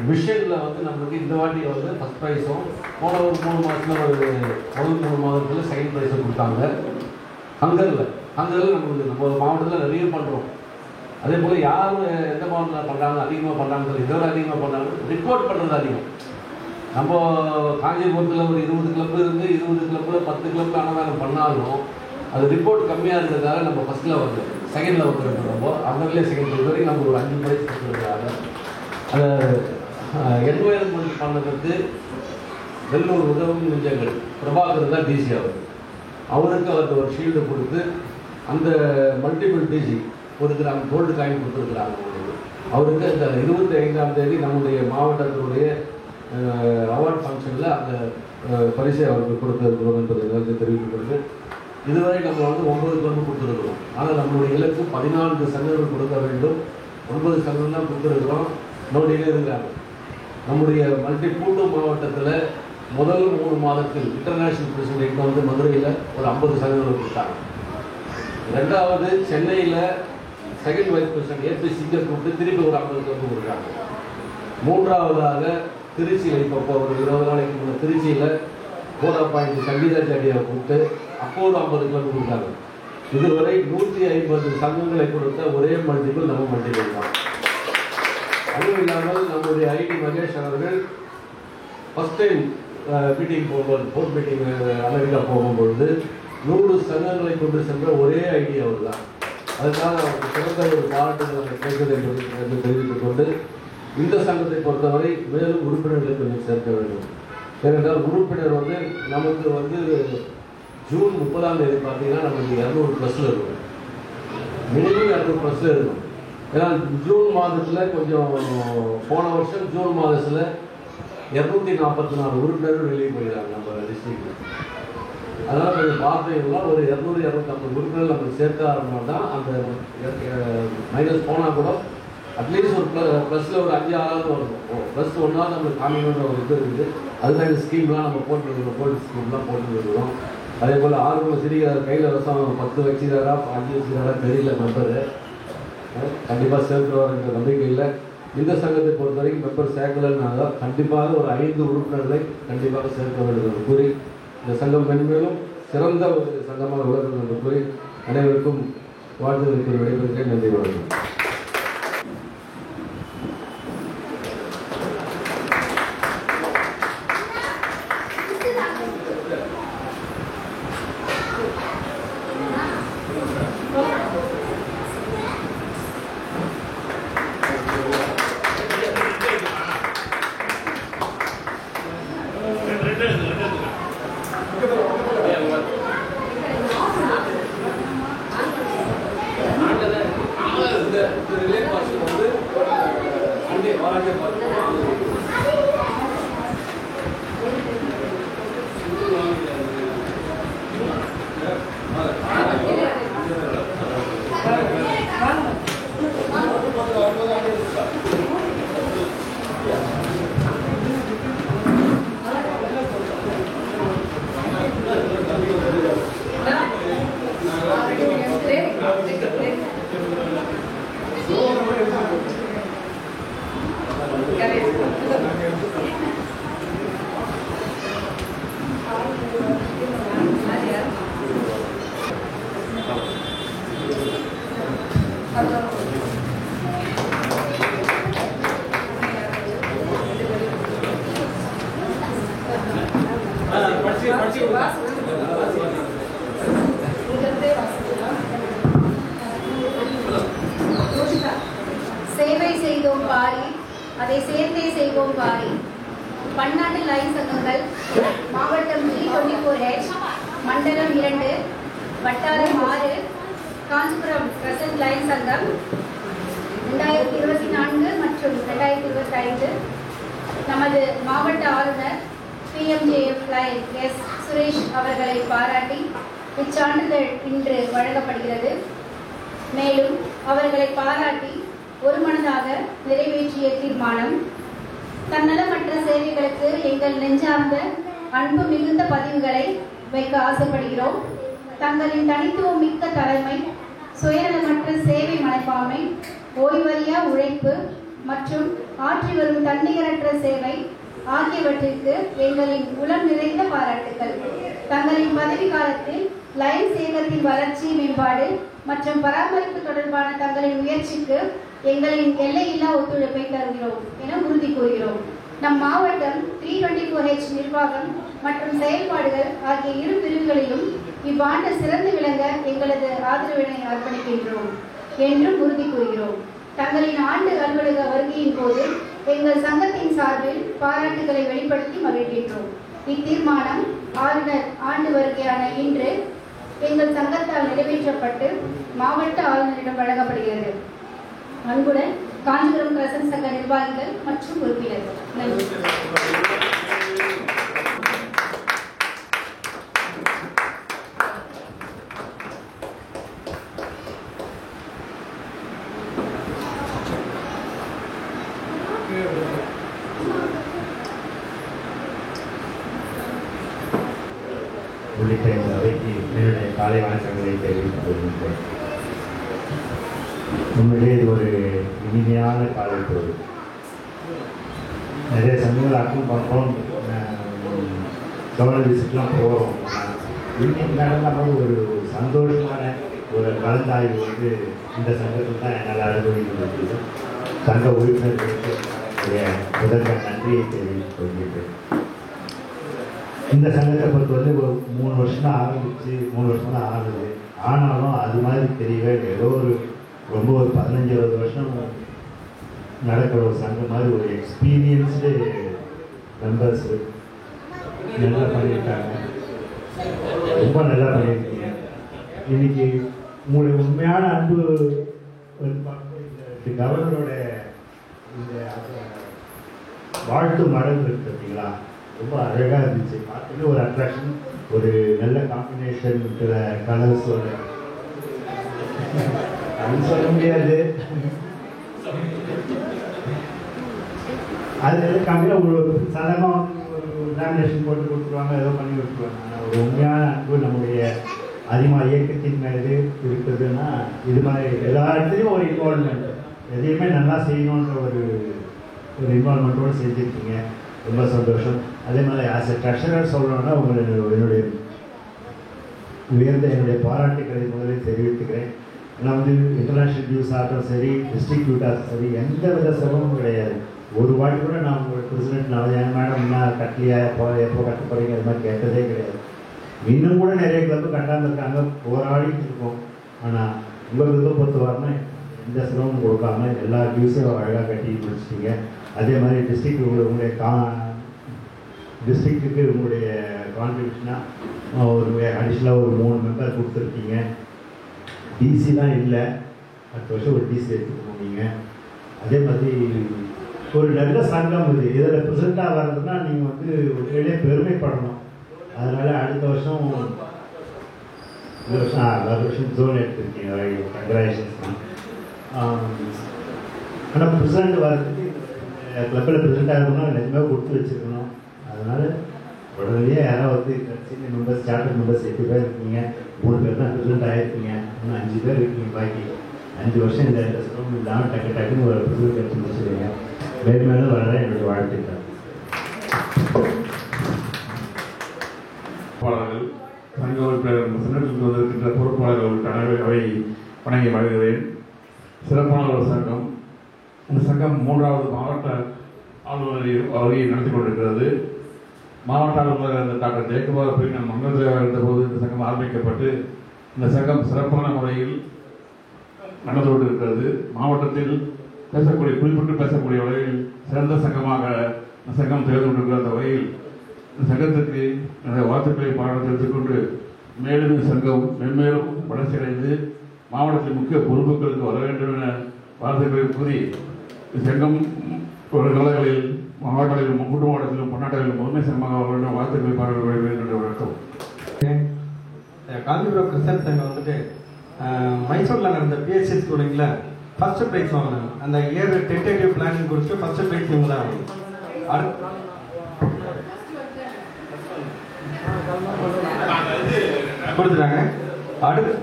விஷனில் வந்து நம்மளுக்கு இந்த வாட்டி வந்து ஃபஸ்ட் ப்ரைஸும் போன ஒரு 3 மாதத்தில் ஒரு முதல் 3 மாதத்தில் செகண்ட் ப்ரைஸும் கொடுத்தாங்க. ஹங்கரில் நம்மளுக்கு நம்ம மாவட்டத்தில் நிறைய பண்ணுறோம். அதே போல் யாரும் எந்த மாவட்டத்தில் பண்ணுறாங்க அதிகமாக பண்ணுறாங்கன்னு சொல்லி இதோட அதிகமாக பண்ணுறாங்க, ரிப்போர்ட் பண்ணுறது அதிகம். நம்ம காஞ்சிபுரத்தில் ஒரு 20 கிளப்பு இருந்து 20 கிளப்பில் 10 கிளப்பு அன்னதானம் பண்ணாலும் அது ரிப்போர்ட் கம்மியாக இருக்கிறதால நம்ம ஃபஸ்ட்டில் வந்து செகண்டில் வந்துருக்கோம். நம்ம அவங்களே செகண்ட் இது வரைக்கும் நம்ம ஒரு 5 ப்ரைஸ் கொடுத்துருக்காங்க. அதை என்வாயர்மெண்ட் பண்ணதுக்கு வெள்ளூர் உதவும் நெஞ்சங்கள் பிரபாகர் தான் டிசி அவருக்கு ஒரு ஷீல்டு கொடுத்து அந்த multiple DC 1 gram gold coin கொடுத்துருக்குறாங்க. அவருக்கு இந்த 25ஆம் தேதி நம்முடைய மாவட்டத்தினுடைய அவார்ட் ஃபங்க்ஷனில் அந்த பரிசை அவருக்கு கொடுத்துருக்கிறோம் என்பதை எல்லாருக்கும் தெரிவித்துக் கொண்டு இதுவரை நம்ம வந்து 9 கிளம்பு கொடுத்துருக்கிறோம். ஆனால் நம்மளுடைய இலக்கு 14 சங்கங்கள் கொடுக்க வேண்டும். 9 சங்கங்கள் தான் கொடுத்துருக்குறோம். நோடியிலே இருக்கிறாங்க. நம்முடைய கூட்டு மாவட்டத்தில் முதல் 3 மாதத்தில் இன்டர்நேஷ்னல் பிரசிடென்ட் வந்து மதுரையில் ஒரு 50 சங்கங்கள் கொடுத்தாங்க. 2வது சென்னையில் second vice president AB singer கூப்பிட்டு திருப்பி ஒரு 50 கிளப்பு கொடுக்குறாங்க. 3வதாக திருச்சியில் இப்போ ஒரு 20 நாளைக்கு முன்னே திருச்சியில் கோதாப்பாயிண்ட் சங்கீதாச்சாரியை கூப்பிட்டு அப்போது 50 கிளப்பு கொடுத்தாங்க. இதுவரை 150 சங்கங்களை கொடுத்த ஒரே மல்டிபிள் நம்ம மல்டிபிள் தான். அதுவும் இல்லாமல் நம்முடைய ஐடி மகேஷ் அவர்கள் ஃபஸ்ட் டைம் மீட்டிங் போகும்போது போர்ட் மீட்டிங் அமெரிக்கா போகும்பொழுது 100 சங்கங்களை கொண்டு சென்ற ஒரே ஐடி அவர் தான். அதுக்காக அவருக்கு சிறந்த ஒரு பாராட்டுகளை கேட்கிறது என்று தெரிவித்துக் கொண்டு இந்த சங்கத்தை பொறுத்தவரை மேலும் உறுப்பினர்களை கொஞ்சம் சேர்க்க வேண்டும். ஏனென்றால் உறுப்பினர் வந்து நமக்கு வந்து ஜூன் 30ஆம் தேதி பார்த்தீங்கன்னா நமக்கு 200+ இருக்கும். மினிமம் 200+ இருக்கும். ஏன்னா ஜூன் மாதத்தில் கொஞ்சம் போன வருஷம் ஜூன் மாதத்தில் 244 உறுப்பினர்கள் வெளியே போயிடுறாங்க நம்ம டிஸ்ட்ரிக்டில். அதனால் கொஞ்சம் பார்த்தீங்கன்னா ஒரு 200-250 உறுப்பினர்கள் நம்ம சேர்க்க ஆரம்பிச்சோம் தான் அந்த மைனஸ் போனால் கூட அட்லீஸ்ட் ஒரு ப்ளஸில் ஒரு 5-6 வரும். ப்ளஸ் 1 நம்மளுக்கு காமிக்கணுன்ற ஒரு இது இருக்குது. அதுதான் இந்த ஸ்கீம்லாம் நம்ம போட்டு ஸ்கீம்லாம் போட்டுருக்கிறோம். அதே போல் ஆர்வம் சிரிக்கிறார் கையில் வருஷம் 10 வச்சுக்கிறாரா 5 வச்சுக்கிறாரா தெரியல மெம்பரு. கண்டிப்பாக சேர்க்கிறவர்கிற நம்பிக்கையில் இந்த சங்கத்தை பொறுத்த வரைக்கும் மெம்பர் சேர்க்கலைன்னா கண்டிப்பாக ஒரு 5 உறுப்பினர்களை கண்டிப்பாக சேர்க்க வேண்டும் என்று கூறி இந்த சங்கம் மென்மேலும் சிறந்த ஒரு சங்கமாக விளக்கும் என்று கூறி அனைவருக்கும் வாழ்த்துக்களுக்கு விடைபெறுகிறேன். நன்றி வணக்கம். Yeah. சேவை செய்தோம் பாரி, அதை சேர்த்தே செய்வோம் பாரி. பன்னாட்டு லைன் சங்கங்கள் மாவட்டம் 324H, மண்டலம் 2, வட்டாரம் 6, காஞ்சிபுரம் பிரசன்ட் லைன் சங்கம் 2024 மற்றும் 2025 நமது மாவட்ட ஆளுநர் PMJF லைன் எஸ் சுரேஷ் அவர்களை பாராட்டி இச்சான்றிதழ் இன்று வழங்கப்படுகிறது. மேலும் அவர்களை பாராட்டி ஒருமனதாக நிறைவேற்றிய தீர்மானம்: தன்னலமற்ற சேவைகளுக்கு எங்கள் நெஞ்சார்ந்த அன்பு மிகுந்த பதிவுகளை வைக்க ஆசைப்படுகிறோம். தங்களின் தனித்துவம் மிக்க தலைமை, சுயநலமற்ற சேவை மனப்பான்மை, ஓய்வறியா உழைப்பு மற்றும் ஆற்றி வரும் தன்னிகரற்ற சேவை ஆகியவற்றிற்கு எங்களின் உளம் நிறைந்த பாராட்டுகள். தங்களின் பதவி காலத்தில் லைன் சேகத்தின் வளர்ச்சி, மேம்பாடு மற்றும் பராமரிப்பு தொடர்பான தங்களின் முயற்சிக்கு எங்களின் எல்லையில்லா ஒத்துழைப்பை தருகிறோம் என உறுதி கூறுகிறோம். நம் மாவட்டம் 324H நிர்வாகம் மற்றும் செயல்பாடுகள் ஆகிய இரு பிரிவுகளிலும் இவ்வாண்டு சிறந்து விளங்க எங்களது ஆதரவினை அர்ப்பணிக்கின்றோம் என்றும் உறுதி கூறுகிறோம். தங்களின் ஆண்டு அலுவலக வருகையின் போது எங்கள் சங்கத்தின் சார்பில் பாராட்டுகளை வெளிப்படுத்தி மகிழ்கின்றோம். இத்தீர்மானம் ஆளுநர் ஆண்டு வருகையான இன்று எங்கள் சங்கத்தால் நிறைவேற்றப்பட்டு மாவட்ட ஆளுநரிடம் வழங்கப்படுகிறது. அன்புடன் காஞ்சிபுரம் பிரசன்ட் சங்க நிர்வாகிகள் மற்றும் உறுப்பினர்கள். நன்றி. உள்ளிட்ட இந்த அவைக்கு என்னுடைய காலை வணக்கங்களை தெரிவித்துக் கொள்கின்றேன். உண்மையிலே இது ஒரு இனிமையான காலை பொழுது. நிறைய சமயங்கள் அக்கம் பார்ப்போம், கவர்னர் விசிட்லாம் போகிறோம். இன்னைக்கு நடந்த ஒரு சந்தோஷமான ஒரு கலந்தாய்வு வந்து இந்த சங்கத்தில் தான் என்னால் அனுபவிக்க முடியுது. சங்க உறுப்பினர்களுக்கு முதல்ல நன்றியை தெரிவித்துக் கொள்கின்றேன். இந்த சங்கத்தை பொறுத்தவரை ஒரு 3 வருஷம் தான் ஆரம்பிச்சு, 3 வருஷம் தான் ஆகுது. ஆனாலும் அது மாதிரி தெரியவே ஏதோ ரொம்ப ஒரு 15-20 வருஷம் நடக்கிற ஒரு சங்கம் மாதிரி ஒரு எக்ஸ்பீரியன்ஸ்டு மெம்பர்ஸ் நல்லா பண்ணியிருக்காங்க. ரொம்ப நல்லா பண்ணியிருக்கீங்க. இன்னைக்கு உங்களுடைய உண்மையான அன்பு கவர்னரோட இந்த வாழ்த்து மடங்கு இருக்கு பார்த்தீங்களா, ரொம்ப அழகாக இருந்துச்சு. பார்த்துட்டு ஒரு அட்ராக்ஷன், ஒரு நல்ல காம்பினேஷன் இருக்கிற கலர்ஸோட அது சொல்ல முடியாது. அது கம்மியாக ஒரு சாதாரணமாக ஒரு டாமினேஷன் போட்டு கொடுத்துருவாங்க, ஏதோ பண்ணி கொடுத்துருவாங்க. ஆனால் ஒரு உண்மையான அன்பு நம்முடைய அதிகமாக இயக்கத்தின் மேலே இருக்குதுன்னா இது மாதிரி எல்லா இடத்துலையும் ஒரு இன்வால்மெண்ட், எதையுமே நல்லா செய்யணுன்ற ஒரு இன்வால்மெண்ட்டோடு செஞ்சுருக்கீங்க. ரொம்ப சந்தோஷம். அதே மாதிரி ஆஸ் எ ட்ரெஷரர் சொல்லணும்னா என்னுடைய உயர்ந்த என்னுடைய பாராட்டுக்களை முதலில் தெரிவித்துக்கிறேன். நான் வந்து இன்டர்நேஷ்னல் டியூஸ் ஆகட்டும் சரி, டிஸ்ட்ரிக்ட் டியூட்டாக சரி, எந்த வித சிரமமும் கிடையாது. ஒரு வாட்டி கூட நான் உங்களோட பிரசிடென்ட் நான் மேடம் இன்னும் கட்டலையா, எப்போ கட்ட போகிறீங்க, அது மாதிரி கேட்டதே கிடையாது. இன்னும் கூட நிறைய கிளப்பு கட்டாமல் இருக்காங்க, போராடிட்டு இருக்கோம். ஆனால் உங்கள் விருப்பம் பொறுத்த வரணும் எந்த சிரமமும் கொடுக்காம எல்லா டியூஸையும் அழகாக கட்டி முடிச்சிட்டிங்க. அதே மாதிரி உங்களுடைய டிஸ்ட்ரிக்ட்டுக்கு உங்களுடைய கான்ட்ரிபியூஷனாக ஒரு அடிஷ்னலாக ஒரு 3 மெம்பர் கொடுத்துருக்கீங்க. டிசி தான் இல்லை, அடுத்த வருஷம் ஒரு டிசி எடுத்துக்க போனீங்க. அதே மாதிரி ஒரு நல்ல சங்கம் இது, இதில் ப்ரெசென்ட்டாக வர்றதுன்னா நீங்கள் வந்து உண்மையிலே பெருமைப்படணும். அதனால் அடுத்த வருஷம் இந்த வருஷம் ஜோன் எடுத்துருக்கீங்க, கங்க்ராச்சுலேஷன்ஸ் தான். ஆனால் ப்ரெசிடெண்ட் வர்றதுக்கு கிளப்பில் ப்ரெசென்ட் ஆகணும்னா நிஜமாக கொடுத்து வச்சுருக்கணும். அதனால் உடனே யாராவது சீனியர் மெம்பர்ஸ், சார்ட்டர் மெம்பர்ஸ் 8 பேர் இருக்கீங்க, 3 பேர் தான் ப்ரெசென்ட் ஆகிருக்கீங்க, இன்னும் 5 பேர் இருக்கீங்க. பாக்கி 5 வருஷம் இந்த சிரமம் இல்லாமல் டக்குன்னு ஒரு ப்ரெசென்ட் எடுத்து முடிச்சுருவீங்க. மேலும் மேலும் வர என்னுடைய வாழ்த்துக்கள். சங்க உறுப்பினர் சங்கத்திற்கு வந்திருக்கின்ற பொறுப்பாளர்களுக்கான அவை வணங்கி மகிழ்கிறேன். சிறப்பான ஒரு சங்கம். இந்த சங்கம் 3வது மாவட்ட ஆளுநர் வகையை நடத்தி கொண்டிருக்கிறது. மாவட்ட ஆளுநர் டாக்டர் ஜெயக்குமார் பிரிவின் மங்களத்தில் இருந்தபோது இந்த சங்கம் ஆரம்பிக்கப்பட்டு இந்த சங்கம் சிறப்பான முறையில் நடந்து கொண்டிருக்கிறது. மாவட்டத்தில் குறிப்பிட்டு பேசக்கூடிய வகையில் சிறந்த சங்கமாக இந்த சங்கம் திகழ்ந்து கொண்டிருக்கிற அந்த வகையில் இந்த சங்கத்திற்கு என்னுடைய வாழ்த்துக்களை பாராட்டு தெரிவித்துக் கொண்டு மேலும் இந்த சங்கம் மென்மேலும் வளர்ச்சி அடைந்து மாவட்டத்தின் முக்கிய பொறுப்புகளுக்கு வர வேண்டும் என வாழ்த்துக்களை கூறி சங்கம் ஒரு காலங்களில் மாவட்டங்களிலும் கூட்டு மாவட்டத்திலும் பன்னாட்டங்களிலும் முதன்மை சங்கமாக வர வேண்டும் வாழ்த்துக்களை பாராட்ட என்னுடைய வணக்கம். காஞ்சிபுரம் கிறிஸ்தன் சங்கம் வந்துட்டு மைசூரில் நடந்த பிஎஸ்சி ஸ்கூலிங்கில் ஃபர்ஸ்ட் ப்ரைஸ் வாங்கினாங்க. அந்த இயர் டென்டேட்டிவ் பிளானிங் குறித்து ஃபர்ஸ்ட் ப்ரைஸ் இவங்க தான் கொடுத்துட்டாங்க. அடுத்து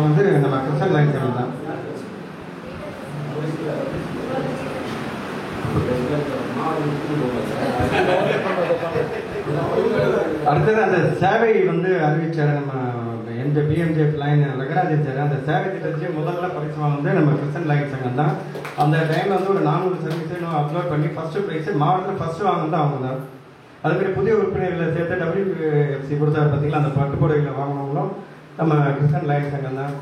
வந்து நம்ம கிறிஸ்டன் லைன் சங்கம் தான். அடுத்தது அந்த சேவை வந்து அறிவிச்சார் நம்ம பிஎம்ஜேஎஃப் லைன் ரங்கராஜன் சார். அந்த சேவை திட்டத்தை முதல்ல பரிசு வந்து நம்ம கிறிஸ்டன் லைன் சங்கம் தான். அந்த டைம்ல வந்து ஒரு 400 சர்வீஸ் அப்லோட் பண்ணி ஃபர்ஸ்ட் ப்ரைஸ் மாவட்டத்தில் ஃபர்ஸ்ட் வாங்கினது அவங்க தான். அதுமாதிரி புதிய உறுப்பினர்களை சேர்த்து WFC கொடுத்தாரு பார்த்தீங்களா, அந்த பட்டுப்புடைகளை வாங்கினவங்களும் நம்ம கிறிஸ்டன் லைன் சங்கம் தான்.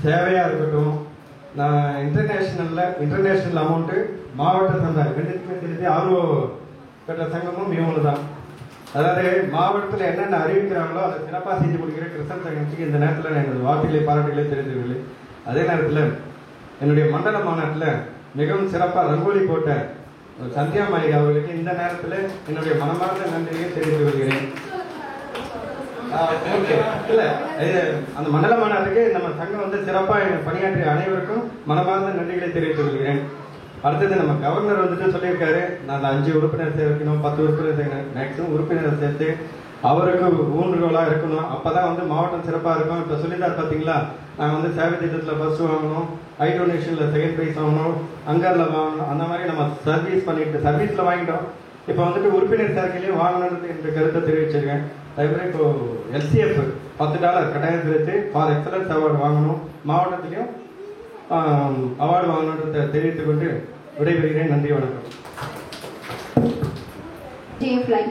சேவையாக இருக்கட்டும், நான் இன்டர்நேஷ்னல் அமௌண்ட்டு மாவட்ட சங்கம் ரெண்டுத்துக்குமே திருப்பி ஆர்வம் பெற்ற சங்கமும் இவங்க தான். அதாவது மாவட்டத்தில் என்னென்ன அறிவிக்கிறாங்களோ அதை சிறப்பாக செஞ்சு கொடுக்குற கிறிஸ்டன் சங்கத்துக்கு இந்த நேரத்தில் நான் எனது வார்த்தைகளை பாராட்டுகளை தெரிவித்துள்ளே. அதே நேரத்தில் என்னுடைய மண்டல மாநாட்டில் மிகவும் சிறப்பாக ரங்கோலி போட்ட சந்தியா மாளிகை அவர்களுக்கு இந்த நேரத்தில் என்னுடைய மனமார்ந்த நன்றியை தெரிவித்து வருகிறேன். இல்லை, அந்த மண்டல மாநாட்டுக்கு நம்ம சங்கம் வந்து சிறப்பாக பணியாற்றிய அனைவருக்கும் மனமார்ந்த நன்றிகளை தெரிவித்து வருகிறேன். அடுத்தது நம்ம கவர்னர் வந்துட்டு சொல்லியிருக்காரு, நான் 5 உறுப்பினர் சேர்க்கணும், 10 உறுப்பினர் சேர்க்கணும், மேக்சிமம் உறுப்பினரை சேர்த்து அவருக்கு ஊன்றுகோலாக இருக்கணும். அப்போதான் வந்து மாவட்டம் சிறப்பாக இருக்கும். இப்போ சொல்லிட்டார் பார்த்தீங்களா, நாங்கள் வந்து சேவை திட்டத்தில் ஃபர்ஸ்ட் வாங்கணும், ஐ டொனேஷனில் செகண்ட் ப்ரைஸ் வாங்கணும், அங்கரில் வாங்கணும். அந்த மாதிரி நம்ம சர்வீஸில் வாங்கிட்டோம். இப்போ வந்துட்டு உறுப்பினர் சேர்க்கையிலேயே வாங்கணுன்றது என்ற கருத்தை தெரிவிச்சிருக்கேன். அதேமாதிரி இப்போ LCF $10 கட்டாயம் சேர்த்து ஃபார் எக்ஸலன்ஸ் அவார்டு வாங்கணும், மாவட்டத்திலையும் அவார்டு வாங்கணுன்றதை தெரிவித்துக் கொண்டு விடைபெறுகிறேன். நன்றி, வணக்கம்.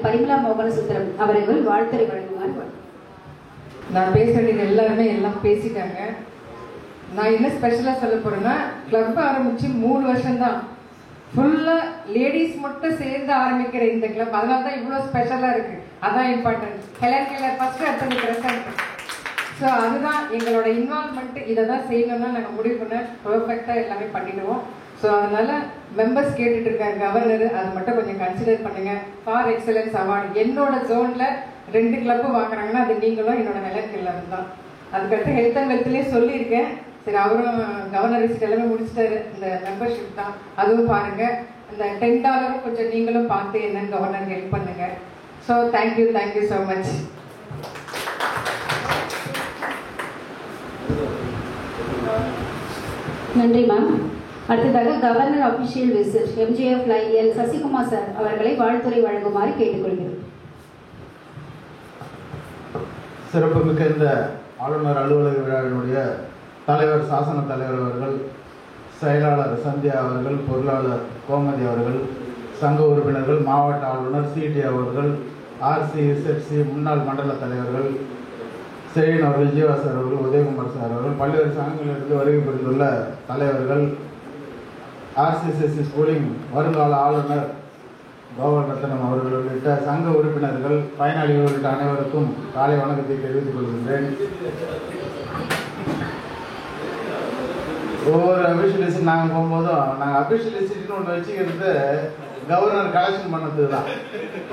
பரிமளா மோகனசுந்தரம் அவர்கள் வாழ்த்துரை வழங்குமாறு. நான் பேச வேண்டியது எல்லாருமே எல்லாம் பேசிட்டாங்க. நான் என்ன ஸ்பெஷலாக சொல்ல போறேன்னா, கிளப் ஆரம்பிச்சு 3 வருஷம்தான். ஃபுல்லாக லேடிஸ் மட்டும் சேர்ந்து ஆரம்பிக்கிற இந்த கிளப், அதனால தான் இவ்வளோ ஸ்பெஷலாக இருக்கு. அதான் இம்பார்ட்டன்ட். ஹெலன் கெல்லர் ஃபர்ஸ்ட் அடுத்தது பிரசன்ட். ஸோ அதுதான் எங்களோட இன்வால்மெண்ட். இதை தான் செய்யணும்னா நாங்கள் முடிவு பண்ண பெர்ஃபெக்டாக எல்லாமே பண்ணிடுவோம். ஸோ அதனால மெம்பர்ஸ் கேட்டுட்டு இருக்காங்க கவர்னர், அது மட்டும் கொஞ்சம் கன்சிடர் பண்ணுங்க. ஃபார் எக்ஸலன்ஸ் அவார்டு என்னோட ஜோன்ல 2 கிளப்பு வாங்குறாங்கன்னா அது நீங்களும் என்னோட ஹெலன் கெல்லர் தான். அதுக்கடுத்து ஹெல்த் அண்ட் வெல்த்லேயே சொல்லியிருக்கேன். சரி, அவரும் கவர்னர் விசிட் எல்லாமே முடிச்சிட்டாரு. இந்த மெம்பர்ஷிப் தான், அதுவும் பாருங்க. இந்த $10 கொஞ்சம் நீங்களும் பார்த்து என்னன்னு கவர்னர் ஹெல்ப் பண்ணுங்க. So thank you so much. நன்றி மேம். அடுத்ததாக governor official visit MJF Lion L Sasikumar sir அவர்களை வாழ்த்துரை வழங்குமாறு கேட்டுக்கொள்கிறேன். சிறப்புமிக்க இந்த ஆளுநர் அலுவலக விழாவினுடைய தலைவர் சாசன தலைவர் அவர்கள், செயலாளர் சந்தியா அவர்கள், பொருளாளர் கோமதி அவர்கள், சங்க உறுப்பினர்கள், மாவட்ட ஆளுநர் CT அவர்கள், RCSFC முன்னாள் மண்டல தலைவர்கள், செயின் அவர்கள், ஜீவா சார் அவர்கள், உதயகுமார் சார் அவர்கள், பல்வேறு சங்கங்களிலிருந்து வருகை புரிந்துள்ள தலைவர்கள், RCSC ஸ்கூலிங் வருங்கால ஆளுநர் கோபால் ரத்னம் அவர்கள் உள்ளிட்ட சங்க உறுப்பினர்கள், பயனாளிகள் உள்ளிட்ட அனைவருக்கும் காலை வணக்கத்தை தெரிவித்துக் கொள்கின்றேன். ஒவ்வொரு அபிஷியல் லிஸ்ட் நாங்கள் போகும்போதும் நாங்கள் அபிஷியல் லிஸ்ட்னு ஒன்று வச்சுக்கிறது கவர்னர் கலெக்ஷன் பண்ணது தான்.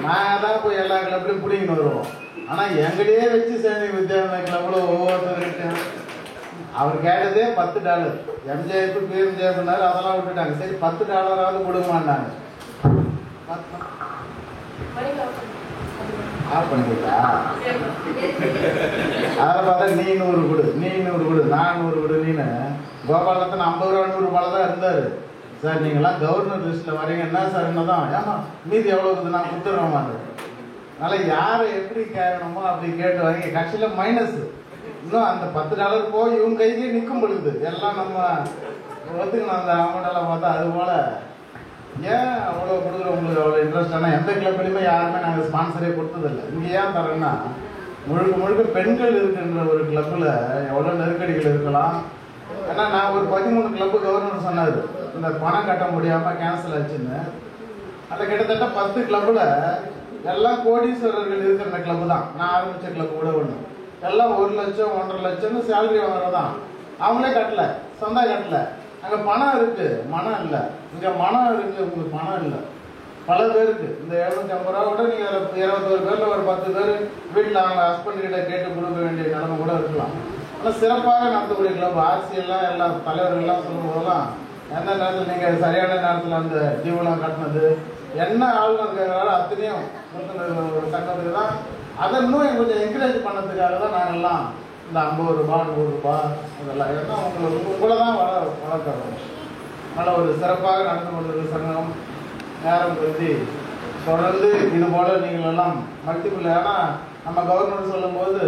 நாங்கள் தான் போய் எல்லா கிளப்லையும் பிடிங்கின்னு வருவோம். ஆனால் எங்களையே வச்சு சேவை வித்யாலய கிளப்பில் ஒவ்வொருத்தருக்கும் அவர் கேட்டதே $10. MJF PMJF அதெல்லாம் விட்டுட்டாங்க. சரி, $10 கொடுங்கமாட்டாங்க. ஆஃப் பண்ணிட்டா அதில் பார்த்தா நீ 100 கொடு, நீ 100 கொடு, நான் 100 கொடு. நீனு கோபாலத்தன் 50 ரூபா 100 ரூபாய் தான் இருந்தார். சார் நீங்களாம் கவர்னர் லிஸ்ட்டில் வரீங்க என்ன சார், என்னதான் ஏமா மீதி எவ்வளோ இருக்குது நான் கொடுத்துட்றோம். அதனால் யாரை எப்படி கேட்கணுமோ அப்படி கேட்டு வாங்கி கட்சியில் மைனஸ். இன்னும் அந்த $10 போய் இவங்க கையிலேயே நிற்கும் பொழுது எல்லாம் நம்ம ஒத்துக்கணும். அந்த அமௌண்டெல்லாம் பார்த்தா அது போல் ஏன் அவ்வளோ கொடுக்குற உங்களுக்கு அவ்வளோ இன்ட்ரெஸ்ட்? ஆனால் எந்த கிளப்லையுமே யாருமே நாங்கள் ஸ்பான்சரே கொடுத்ததில்லை. இங்கே ஏன் தரோன்னா முழுக்க முழுக்க பெண்கள் இருக்கின்ற ஒரு கிளப்பில் எவ்வளோ நெருக்கடிகள் இருக்கலாம். ஏன்னா நான் ஒரு 13 கிளப்பு கவர்னர் சொன்னார் இந்த பணம் கட்ட முடியாமல் கேன்சல் ஆச்சுன்னு. அதில் கிட்டத்தட்ட 10 கிளப்பில் எல்லாம் கோடீஸ்வரர்கள் இருக்கிற கிளப்பு தான். நான் ஆரம்பித்த கிளப்பு கூட ஒன்று எல்லாம் 1 லட்சம் 1.5 லட்சம்னு சேலரி வாங்குறதான். அவங்களே கட்டல, சொந்தா கட்டல. அங்கே பணம் இருக்கு, மனம் இல்லை. இங்கே மனம் இருக்கு, உங்களுக்கு பணம் இல்லை. பல பேருக்கு இந்த 750 ரூபா கூட நீங்கள் 21 பேரில் ஒரு 10 பேர் வீட்டில் அவங்க ஹஸ்பண்ட் கிட்ட கேட்டு கொடுக்க வேண்டிய நிலைமை கூட இருக்கலாம். ஆனால் சிறப்பாக நடத்தக்கூடிய கிளப் ஆர்சியெல்லாம் எல்லா தலைவர்கள்லாம் சொல்லும் போதெல்லாம் எந்த நேரத்தில் நீங்கள் சரியான நேரத்தில் அந்த டியூலாம் கட்டினது என்ன ஆளுநர் கேட்குறாரோ அத்தனையும் ஒரு சங்கத்துக்கு தான். அதை இன்னும் கொஞ்சம் என்கரேஜ் பண்ணதுக்காக தான் நாங்கள்லாம் இந்த 50 ரூபா 100 ரூபா இதெல்லாம் ஏன்னா உங்களை தான் வளர்க்குறோம். அதனால் ஒரு சிறப்பாக நடந்து கொண்டிருக்கிற சங்கம் நேரம் கருதி தொடர்ந்து இது போல் நீங்கள் எல்லாம் மல்டிபிள். ஏன்னா நம்ம கவர்மெண்ட் சொல்லும்போது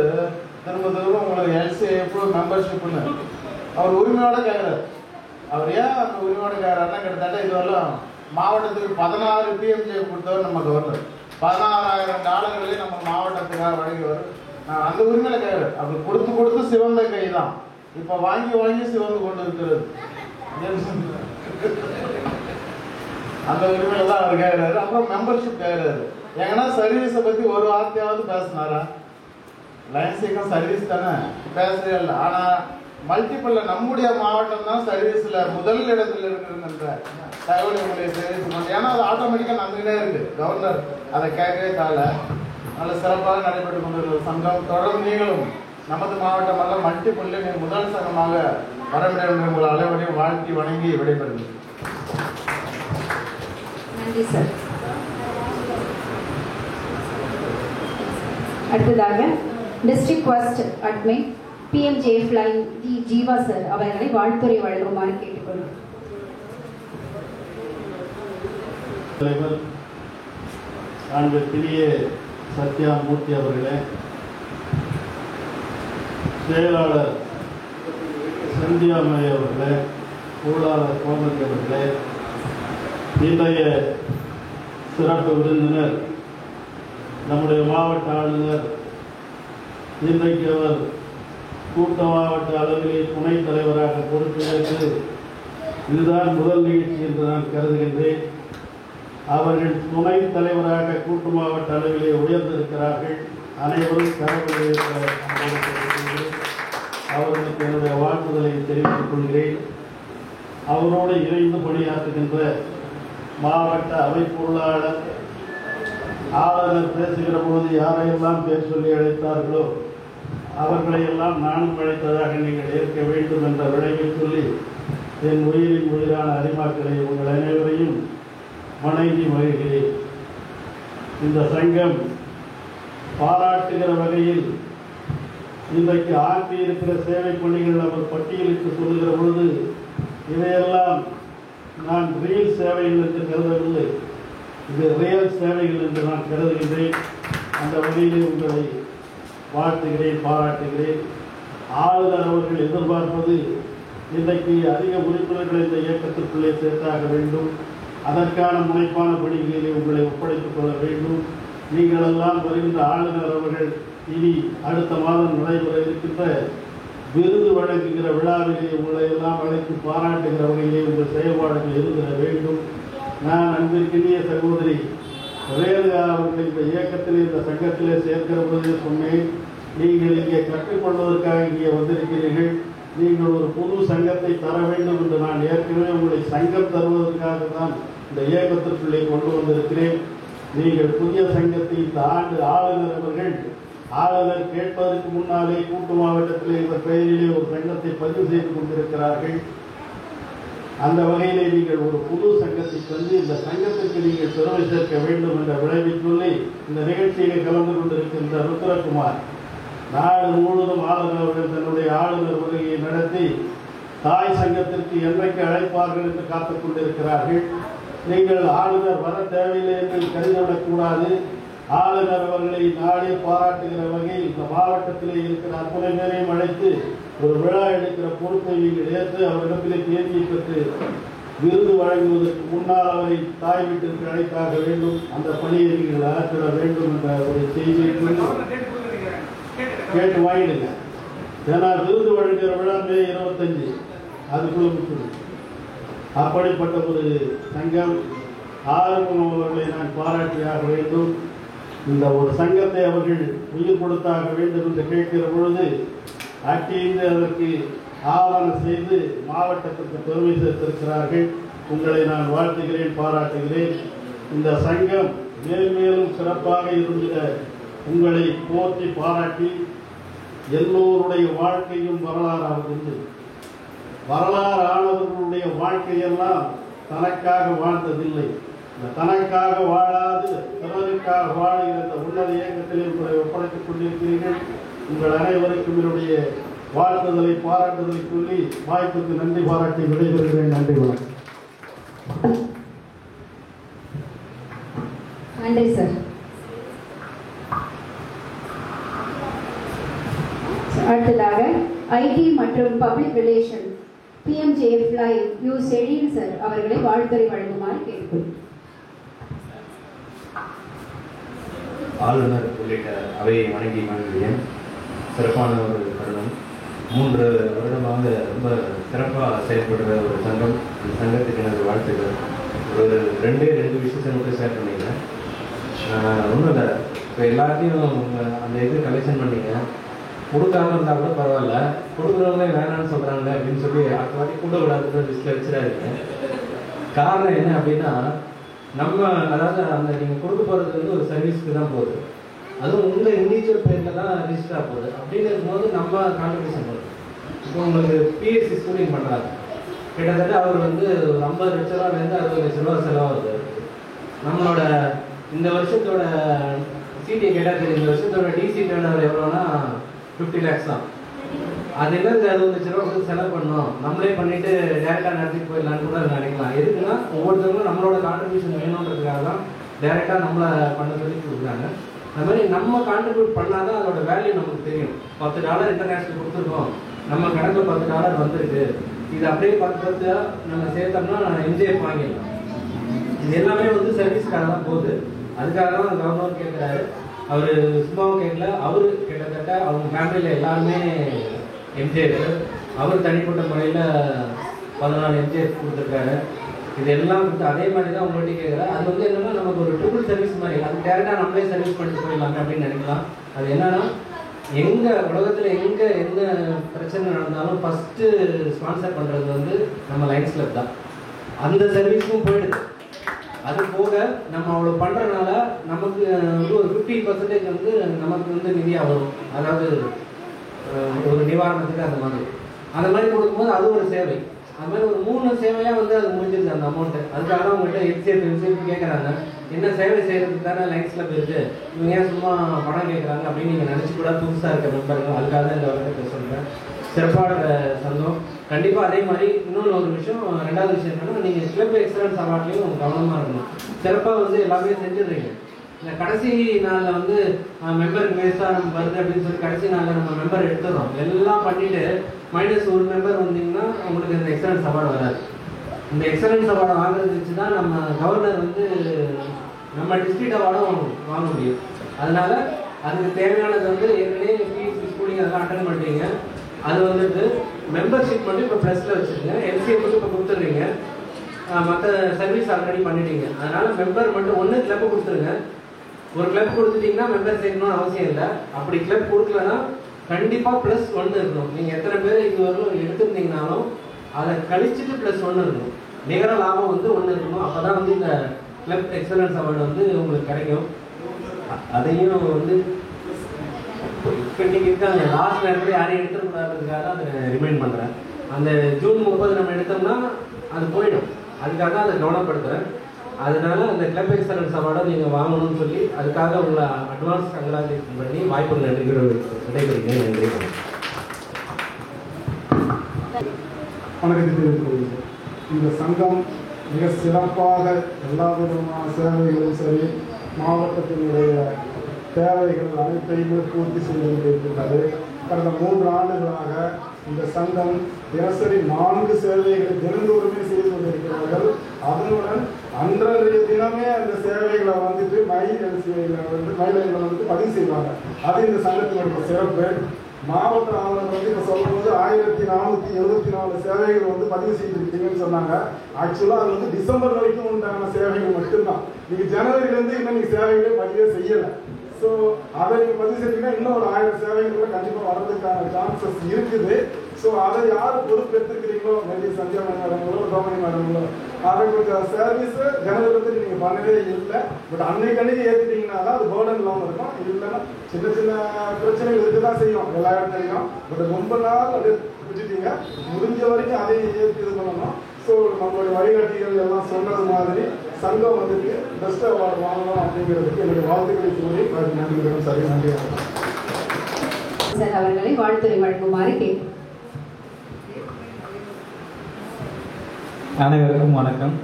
திரும்ப திரும்ப உங்களுக்கு எல்சிஎஃப் மெம்பர்ஷிப்னு அவர் உரிமையோட கேட்குறாரு. அவர் ஏன் அந்த உரிமையோட கேட்குறாருன்னா கிட்டத்தட்ட இதுவரையும் மாவட்டத்துக்கு 16 PMJ கொடுத்தவர் நம்ம கவர்னர். $16,000 நம்ம மாவட்டத்துக்காக வழங்கியவர். அந்த உரிமையில கேட்குறாரு. அப்படி கொடுத்து கொடுத்து சிவந்த கை தான் இப்போ வாங்கி வாங்கி சிவந்து கொண்டு இருக்கிறது. அந்த உரிமையில தான் அவர் கேட்குறாரு. அப்புறம் மெம்பர்ஷிப் கேட்குறாரு. ஏன்னா சர்வீஸை பற்றி ஒரு வார்த்தையாவது பேசினாரா? லைன்ஸ் இயக்கம் சர்வீஸ் தானே, பேசவே இல்லை. ஆனால் மல்டிபிள் நம்முடைய மாவட்டம் தான் சர்வீஸில் முதல் இடத்துல இருக்குதுன்ற தகவல் உங்களுக்கு தெரிவித்து, ஏன்னா அது ஆட்டோமேட்டிக்காக நம்பிக்கிட்டே இருக்கு. கவர்னர் அதை கேட்கவே தாழ நல்ல சிறப்பாக நடைபெற்று கொண்டிருக்கிற சங்கம். தொடர்ந்து நீங்களும் நமது மாவட்டம் எல்லாம் மல்டிபிள் நீங்கள் முதல் சங்கமாக வரவிட உங்கள் அனைவரையும் வாழ்த்தி வணங்கி விடைபெறுங்கள். நன்றி சார். அடுத்ததாக district quest admin PMJF line T Jeeva sir அவர்களை வாழ்த்துறை வழங்குமாறு கேட்டுக்கொள்கிறோம். தலைவர் பெரிய சத்யா மூர்த்தி அவர்களே, செயலாளர் சந்தியாமணி அவர்களே, பொருளாளர் கோமதி அவர்களே, இன்றைய சிறப்பு விருந்தினர் நம்முடைய மாவட்ட ஆளுநர், இன்றைக்கு அவர் கூட்ட மாவட்ட அளவிலே துணைத் தலைவராக பொறுப்பேற்று இதுதான் முதல் நிகழ்ச்சி என்று நான் கருதுகின்றேன். அவர்கள் துணைத் தலைவராக கூட்டு மாவட்ட அளவிலே உயர்ந்திருக்கிறார்கள். அனைவரும் அவர்களுக்கு என்னுடைய வாழ்த்துதலை தெரிவித்துக் கொள்கிறேன். அவரோடு இணைந்து பணியாற்றுகின்ற மாவட்ட அவை பொருளாளர், ஆளுநர் பேசுகிற போது யாரையெல்லாம் பேர் சொல்லி அழைத்தார்களோ அவர்களையெல்லாம் நானும் அழைத்ததாக நீங்கள் ஏற்க வேண்டும் என்ற விளைவில் சொல்லி என் உயிரின் உயிரான அறிமாக்களை உங்கள் அனைவரையும் வணங்கி மகிழ்கிறேன். இந்த சங்கம் பாராட்டுகிற வகையில் இன்றைக்கு ஆற்றி இருக்கிற சேவை பணிகள் அவர் பட்டியலிட்டு சொல்லுகிற பொழுது இவையெல்லாம் நான் ரியல் சேவைகள் என்று கருதவில்லை, இது ரியல் சேவைகள் என்று நான் கருதுகின்றேன். அந்த வகையிலே உங்களை வாழ்த்துகிறேன், பாராட்டுகிறேன். ஆளுநர் அவர்கள் எதிர்பார்ப்பது இன்றைக்கு அதிக உறுப்பினர்களை இந்த இயக்கத்திற்குள்ளே சேர்த்தாக வேண்டும். அதற்கான முனைப்பான பணிகளிலே உங்களை ஒப்படைத்துக் கொள்ள வேண்டும். நீங்கள் எல்லாம் வருகின்ற ஆளுநர் அவர்கள் இனி அடுத்த மாதம் நடைபெற இருக்கின்ற விருது வழங்குகிற விழாவிலே உங்களை எல்லாம் அழைத்து பாராட்டுகிற வகையிலே உங்கள் செயல்பாடுகள் இருந்திட வேண்டும். நான் அன்பிற்கினிய சகோதரி ரேணுகா அவர்கள் இந்த இயக்கத்திலே இந்த சங்கத்திலே சேர்க்கிற பொழுது சொன்னேன், நீங்கள் இங்கே கற்றுக்கொள்வதற்காக இங்கே வந்திருக்கிறீர்கள், நீங்கள் ஒரு புது சங்கத்தை தர வேண்டும் என்று நான் ஏற்கனவே உங்களை சங்கம் தருவதற்காக தான் இந்த இயக்கத்திற்குள்ளே கொண்டு வந்திருக்கிறேன். நீங்கள் புதிய சங்கத்தை இந்த ஆண்டு ஆளுநர் அவர்கள் ஆளுநர் கேட்பதற்கு முன்னாலே கூட்டு மாவட்டத்திலே இந்த பெயரிலே ஒரு சங்கத்தை பதிவு செய்து கொண்டிருக்கிறார்கள். அந்த வகையிலே நீங்கள் ஒரு புது சங்கத்தை தந்து இந்த சங்கத்திற்கு நீங்கள் பெருமை சேர்க்க வேண்டும் என்ற விளைவை சொல்லி இந்த நிகழ்ச்சியிலே கலந்து கொண்டிருக்கின்ற ருத்ரகுமார் நாடு முழுவதும் ஆளுநர் அவர்கள் தன்னுடைய ஆளுநர் வருகையை நடத்தி தாய் சங்கத்திற்கு என்றைக்கு அழைப்பார்கள் என்று காத்துக் கொண்டிருக்கிறார்கள். நீங்கள் ஆளுநர் வர தேவையில்லை என்று கருதிவிடக்கூடாது. ஆளுநர் அவர்களை நாடி பாராட்டுகிற வகையில் இந்த மாவட்டத்திலே இருக்கிற அத்தனை பேரையும் அழைத்து ஒரு விழா எடுக்கிற பொறுப்பை நீங்கள் ஏற்று அவரிடத்திலே தேதியை பெற்று விருது வழங்குவதற்கு முன்னால் அவரை தாய் வீட்டிற்கு அழைத்தாக வேண்டும். அந்த பணியை நீங்கள் ஆற்றிட வேண்டும் என்ற ஒரு செய்தியை கேட்டு வாங்கிடுங்க. ஏன்னா விருது வழங்குகிற விழா மே 25 அதுக்குள்ள முடிச்சிடும். அப்படிப்பட்ட ஒரு சங்கம் ஆறுமுகம் அவர்களை நான் பாராட்டியாக வேண்டும். இந்த ஒரு சங்கத்தை அவர்கள் உயிர் கொடுத்தாக வேண்டும் என்று கேட்கிற பொழுது அட்டிந்து அதற்கு ஆவணம் செய்து மாவட்டத்திற்கு பெருமை சேர்த்திருக்கிறார்கள். உங்களை நான் வாழ்த்துகிறேன், பாராட்டுகிறேன். இந்த சங்கம் மேலும் சிறப்பாக இருந்த உங்களை போற்றி பாராட்டி எல்லோருடைய வாழ்க்கையும் வரலாறு வரலாறு ஆனவர்களுடைய வாழ்க்கையெல்லாம் தனக்காக வாழ்ந்ததில்லை. தனக்காக வாழாது பிறருக்காக வாழுகிற இந்த உன்னத இயக்கத்திலே உங்களை ஒப்படைத்துக் கொண்டிருக்கிறீர்கள். உங்கள் அனைவருக்கும் என்னுடைய வாழ்த்துதலை பாராட்டுதலை சொல்லி வாய்ப்புக்கு நன்றி பாராட்டி விடைபெறுகிறேன். நன்றி, வணக்கம். நன்றி சார். அடுத்ததாக ஐடி மற்றும் public relation PMJF live you Chezhiyan sir அவர்களை வாழ்த்துரை வழங்குமாறு கேட்டுக்கொள்கிறேன். ஆளுநர் உள்ளிட்ட அவையை வணங்கி மகிழ்கிறேன். சிறப்பான ஒரு தருணம். 3 வருடமாக ரொம்ப சிறப்பாக செயல்படுற ஒரு சங்கம். இந்த சங்கத்துக்கு எனது வாழ்த்துக்கள். ஒரு 2 விஷயத்தை மட்டும் ஷேர் பண்ணிக்கிறேன். ஒன்றும் இல்லை, இப்போ எல்லாத்தையும் அந்த இது கலெக்ஷன் பண்ணிங்க, கொடுக்காம இருந்தால் கூட பரவாயில்ல, கொடுக்குறவங்களே வேணான்னு சொல்கிறாங்க அப்படின்னு சொல்லி அடுத்த வாட்டி கூட விடாதுன்னு லிஸ்ட்டில் வச்சுடாதீங்க. காரணம் என்ன அப்படின்னா, நம்ம அதாவது அந்த நீங்கள் கொடுக்க போகிறது வந்து ஒரு சர்வீஸ்க்கு தான் போகுது. அதுவும் உங்கள் இண்டிவிஜுவல் பேரில் தான் ரிஜிஸ்டராக போகுது. அப்படின்னு இருக்கும்போது நம்ம கான்ட்ரிபியூஷன் பண்ணுறோம். இப்போ உங்களுக்கு PSC ஸ்கூலிங் பண்ணுறாங்க, கிட்டத்தட்ட அவர் வந்து ஒரு 50 லட்ச ரூபாலேருந்து 60 லட்ச ரூபா செலவாகுது. நம்மளோட இந்த வருஷத்தோட சிடிஏ கேட்டால் தெரியும். இந்த வருஷத்தோட டிசி டர்னர் எவ்வளோன்னா 50 lakhs தான். அது என்ன 60 லட்ச ரூபா வந்து செலவு பண்ணோம், நம்மளே பண்ணிட்டு டேரெக்டாக நடத்திட்டு போயிடலான்னு கூட நினைக்கலாம். எதுக்குன்னா ஒவ்வொருத்தவங்களும் நம்மளோட கான்ட்ரிபியூஷன் வேணுன்றதுக்காக தான் டேரெக்டாக நம்மளை பண்ண சொல்லி கொடுக்குறாங்க. அது மாதிரி நம்ம கான்ட்ரிபியூட் பண்ணால் தான் அதோட வேல்யூ நமக்கு தெரியும். $10 இன்டர்நேஷ்னல் கொடுத்துருக்கோம், நம்ம கணக்கில் $10 வந்திருக்கு, இது அப்படியே 10 நம்ம சேர்த்தோம்னா MJF வாங்கிடலாம். இது எல்லாமே வந்து சர்வீஸ்க்காக தான் போகுது. அதுக்காக தான் கவர்னர் கேட்குறாரு. அவர் சும்மாவும் கேட்கல, அவர் கிட்டத்தட்ட அவங்க ஃபேமிலியில் எல்லாருமே MJF, அவர் தனிப்பட்ட முறையில் 14 MJF கொடுத்துருக்காரு. இதெல்லாம் கொடுத்து அதே மாதிரி தான் உங்கள்கிட்ட கேட்குறாரு. அது வந்து என்னன்னா நமக்கு ஒரு ட்ரிபிள் சர்வீஸ் மாதிரி, அது டேரெக்டாக நம்மளே சர்வீஸ் பண்ணிட்டு போயிடலாமே அப்படின்னு நினைக்கலாம். அது என்னன்னா, உலகத்தில் எங்கே எந்த பிரச்சனை நடந்தாலும் ஃபஸ்ட்டு ஸ்பான்சர் பண்ணுறது வந்து நம்ம லைன்ஸ் கிளப் தான். அந்த சர்வீஸும் போயிடுது. அது போக நம்ம அவ்வளோ பண்ணுறதுனால நமக்கு வந்து ஒரு 50% வந்து நமக்கு வந்து நிதியாக வரும். அதாவது ஒரு நிவாரணத்துக்கு அந்த மாதிரி கொடுக்கும்போது அது ஒரு சேவை. அது மாதிரி ஒரு 3 சேவையாக வந்து அது முடிஞ்சிருது அந்த அமௌண்ட்டு. அதுக்காக தான் உங்கள்கிட்ட எஃப்சிஎஃப் கேட்குறாங்க, என்ன சேவை செய்கிறதுக்கு தானே லைன்ஸ் கிளப் இருக்குது, இவங்க ஏன் சும்மா பணம் கேட்குறாங்க அப்படின்னு நீங்கள் நினச்சி கூட புதுசாக இருக்க மெம்பர்கள். அதுக்காக தான் இந்த வழக்கத்தை சொல்கிறேன். சிறப்பான சங்கம். கண்டிப்பாக அதே மாதிரி இன்னொன்று ஒரு விஷயம், 2வது விஷயம் என்னன்னா, நீங்கள் கிளப் எக்ஸலன்ஸ் அவார்ட்லையும் கவனமாக இருக்கணும். சிறப்பாக வந்து எல்லாமே செஞ்சிடுறீங்க. இந்த கடைசி நாளில் வந்து மெம்பருக்கு வேஸ்ட்டாக நம்ம வருது அப்படின்னு சொல்லி கடைசி நாளில் நம்ம மெம்பர் எடுத்துடுறோம். எல்லாம் பண்ணிவிட்டு -1 மெம்பர் வந்தீங்கன்னா உங்களுக்கு இந்த எக்ஸலன்ஸ் அவார்டு வராது. இந்த எக்ஸலன்ஸ் அவார்டை வாங்குறது வச்சு தான் நம்ம கவர்னர் வந்து நம்ம டிஸ்ட்ரிக்ட் அவார்டும் வாங்க முடியும். அதனால அதுக்கு தேவையானது வந்து ஏற்கனவே PSC ஸ்கூலிங் அதெல்லாம் அட்டன் பண்ணுறீங்க. அது வந்துட்டு மெம்பர்ஷிப் மட்டும் இப்போ ப்ளஸில் வச்சுருங்க, LCA மட்டும் இப்போ கொடுத்துட்றீங்க, மற்ற சர்வீஸ் ஆல்ரெடி பண்ணிட்டீங்க. அதனால மெம்பர் மட்டும் 1 கிளப்பு கொடுத்துருங்க. ஒரு கிளப் கொடுத்துட்டீங்கன்னா மெம்பர் சேர்க்கணும்னு அவசியம் இல்லை. அப்படி கிளப் கொடுக்கலன்னா கண்டிப்பாக +1 இருக்கணும். நீங்கள் எத்தனை பேர் இது வரலும் எடுத்துருந்தீங்கனாலும் அதை கழிச்சுட்டு +1 இருக்கணும். நிகர லாபம் வந்து 1 இருக்கணும். அப்போ தான் வந்து இந்த கிளப் எக்ஸலன்ஸ் அவார்டு வந்து உங்களுக்கு கிடைக்கும். அதையும் வந்து இப்போ இன்னைக்கு இருக்காங்க லாஸ்ட் நேரத்தில் யாரையும் எடுத்துக்கூடாதுக்காக தான் அதை ரிமைண்ட் பண்ணுறேன். அந்த ஜூன் 30 நம்ம எடுத்தோம்னா அது போயிடும். அதுக்காக தான் அதை கவனப்படுத்துகிறேன். அதனால அந்த கிளப் எக்ஸலன்ஸ் அவார்டை நீங்கள் வாங்கணும்னு சொல்லி அதுக்காக உங்களை அட்வான்ஸ் கங்க்ராச்சுலேஷன் பண்ணி வாய்ப்பு நன்றி விடைபெறுகிறேன். நன்றி. வணக்கத்தை தெரிவித்துக் கொள்கிறேன். இந்த சங்கம் மிக சிறப்பாக எல்லா விதமான சேவைகளும் சரி, மாவட்டத்தினுடைய தேவைகள் அனைத்தையுமே பூர்த்தி செய்து கொண்டிருக்கின்றது. கடந்த 3 ஆண்டுகளாக இந்த சங்கம் தினசரி 4 சேவைகளை தினந்தோறுமே செய்து கொண்டிருக்கிறார்கள். அதனுடன் அன்றைய தினமே அந்த சேவைகளை வந்துட்டு மயிலைகளை பதிவு செய்வாங்க. அது இந்த சங்கத்தினுடைய சிறப்பு. மாவட்ட ஆளுநர் இப்போ சொல்லும்போது 1474 சேவைகள் பதிவு செய்திருக்கீங்கன்னு சொன்னாங்க. ஆக்சுவலாக அது டிசம்பர் வரைக்கும் உண்டான சேவைகள் மட்டும்தான். நீங்கள் ஜனவரியிலேருந்து இன்னும் நீங்கள் சேவைகளே பதிவே செய்யலை. ஸோ அதை நீங்கள் பதிவு செஞ்சீங்கன்னா இன்னும் ஒரு 1000 சேவைகள் கண்டிப்பாக வர்றதுக்கான சான்சஸ் இருக்குது. ஸோ அதை யார் பொறுப்பெடுத்துக்கிறீங்களோ, மேபி சந்தியா மேடங்களோ ரோமணி மேடங்களோ, அதை கொஞ்சம் சர்வீஸு ஜனவரி நீங்கள் பண்ணவே இல்லை. பட் அன்னைக்கு ஏற்றிட்டீங்கன்னா தான் அது பேர்டன் இல்லாமல் இருக்கும். இல்லைன்னா சின்ன சின்ன பிரச்சனைகள் இருக்க தான் செய்யும் எல்லா இடத்துலையும். பட் ரொம்ப நாள் அப்படியே விட்டுட்டீங்க. முடிஞ்ச வரைக்கும் அதையும் ஏற்றி இது பண்ணணும். ஸோ நம்மளுடைய வழிகாட்டிகள் எல்லாம் சொன்னது மாதிரி சங்கம் வந்துட்டு பெஸ்ட் அவார்டு வாங்கணும் அப்படிங்கிறதுக்கு என்னுடைய வாழ்த்துக்களை கூறி நன்றி. சரி, நன்றி சார் அவர்களை வாழ்த்துறை வழங்குமாறு கேட்கிறேன். அனைவருக்கும் வணக்கம்.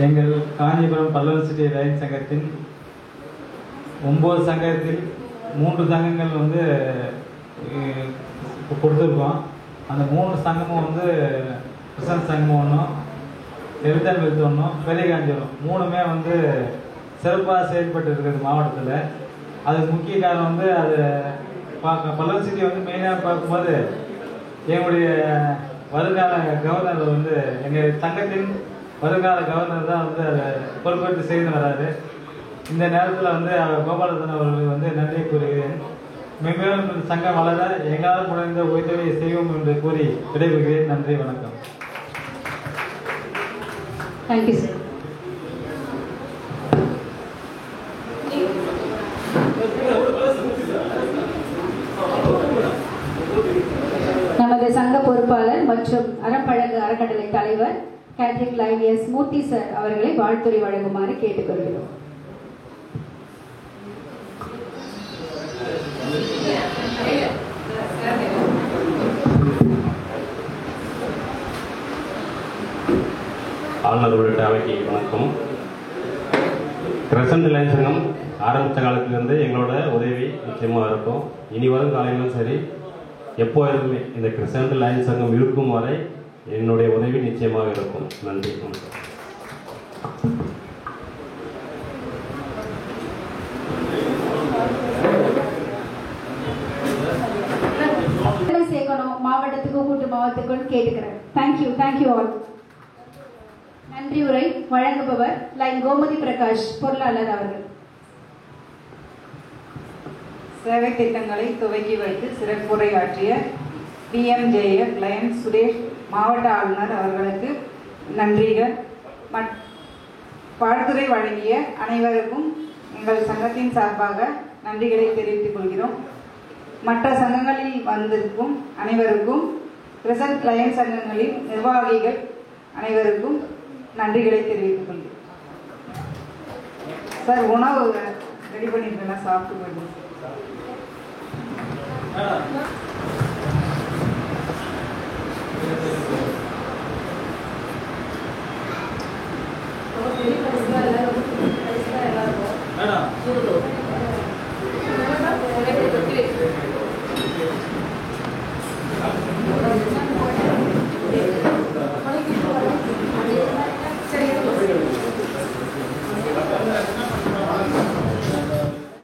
எங்கள் காஞ்சிபுரம் பல்லவன் சிட்டி ரயில் சங்கத்தின் 9 சங்கத்தில் 3 சங்கங்கள் கொடுத்துருக்கோம். அந்த 3 சங்கமும் கிருஷ்ணன் சங்கம் ஒன்றும், எழுத்தன் விருது ஒன்றும், பெரிய காஞ்சிபுரம் 3மே சிறப்பாக செயல்பட்டு இருக்கிறது மாவட்டத்தில். அதுக்கு முக்கிய காரணம் அது பல்லவன் சிட்டி மெயினாக பார்க்கும்போது எங்களுடைய வருங்கால கவர்னர் எங்கள் சங்கத்தின் வருங்கால கவர்னர் தான் அதை பொறுப்பேற்று செய்து வராரு. இந்த நேரத்தில் கோபாலதன் அவர்களுக்கு நன்றி கூறுகிறேன். மேலும் சங்கம் வளர எங்களால் முடிந்த உதவியை செய்வோம் என்று கூறி விடைபெறுகிறேன். நன்றி, வணக்கம். Thank you sir. நமது சங்க பொறுப்பாளர் மற்றும் அறப்பழகு அறக்கட்டளை தலைவர் கேட்ரிக் லைன் எஸ் மூர்த்தி சார் அவர்களை வாழ்த்துறை வழங்குமாறு கேட்டுக்கொள்கிறோம். ஆளுநர் உள்ளிட்ட அவைக்கு வணக்கம். கிரசன்ட் லைன் சங்கம் ஆரம்பித்த காலத்திலிருந்து எங்களோட உதவி நிச்சயமாக இருக்கும். இனி வரும் காலையிலும் சரி, எப்போதுமே இந்த கிரசன்ட் லைன் சங்கம் இருக்கும் வரை என்னுடைய உதவி நிச்சயமாக இருக்கும். நன்றி. சேர்க்கணும் மாவட்டத்துக்கும் கூட்டு மாவட்டத்துக்கும் கேட்டுக்கிறேன். Thank you all. நன்றி உரை வழங்குபவர் லைன் கோமதி பிரகாஷ் பொருளாளர் அவர்கள். சேவை திட்டங்களை துவக்கி வைத்து சிறப்புரையாற்றிய பிஎம்ஜேஎஃப் லைன் சுரேஷ் மாவட்ட ஆளுநர் அவர்களுக்கு நன்றிகள். வாழ்த்துரை வழங்கிய அனைவருக்கும் எங்கள் சங்கத்தின் சார்பாக நன்றிகளை தெரிவித்துக் கொள்கிறோம். மற்ற சங்கங்களில் வந்திருக்கும் அனைவருக்கும், கிரசன்ட் லைன் சங்கங்களின் நிர்வாகிகள் அனைவருக்கும் நன்றிகளை தெரிவித்துக் கொள்கிறோம். சார், உணவு ரெடி பண்ணிருக்கேன், சாப்பிட்டு போயிடுவோம். மேடம்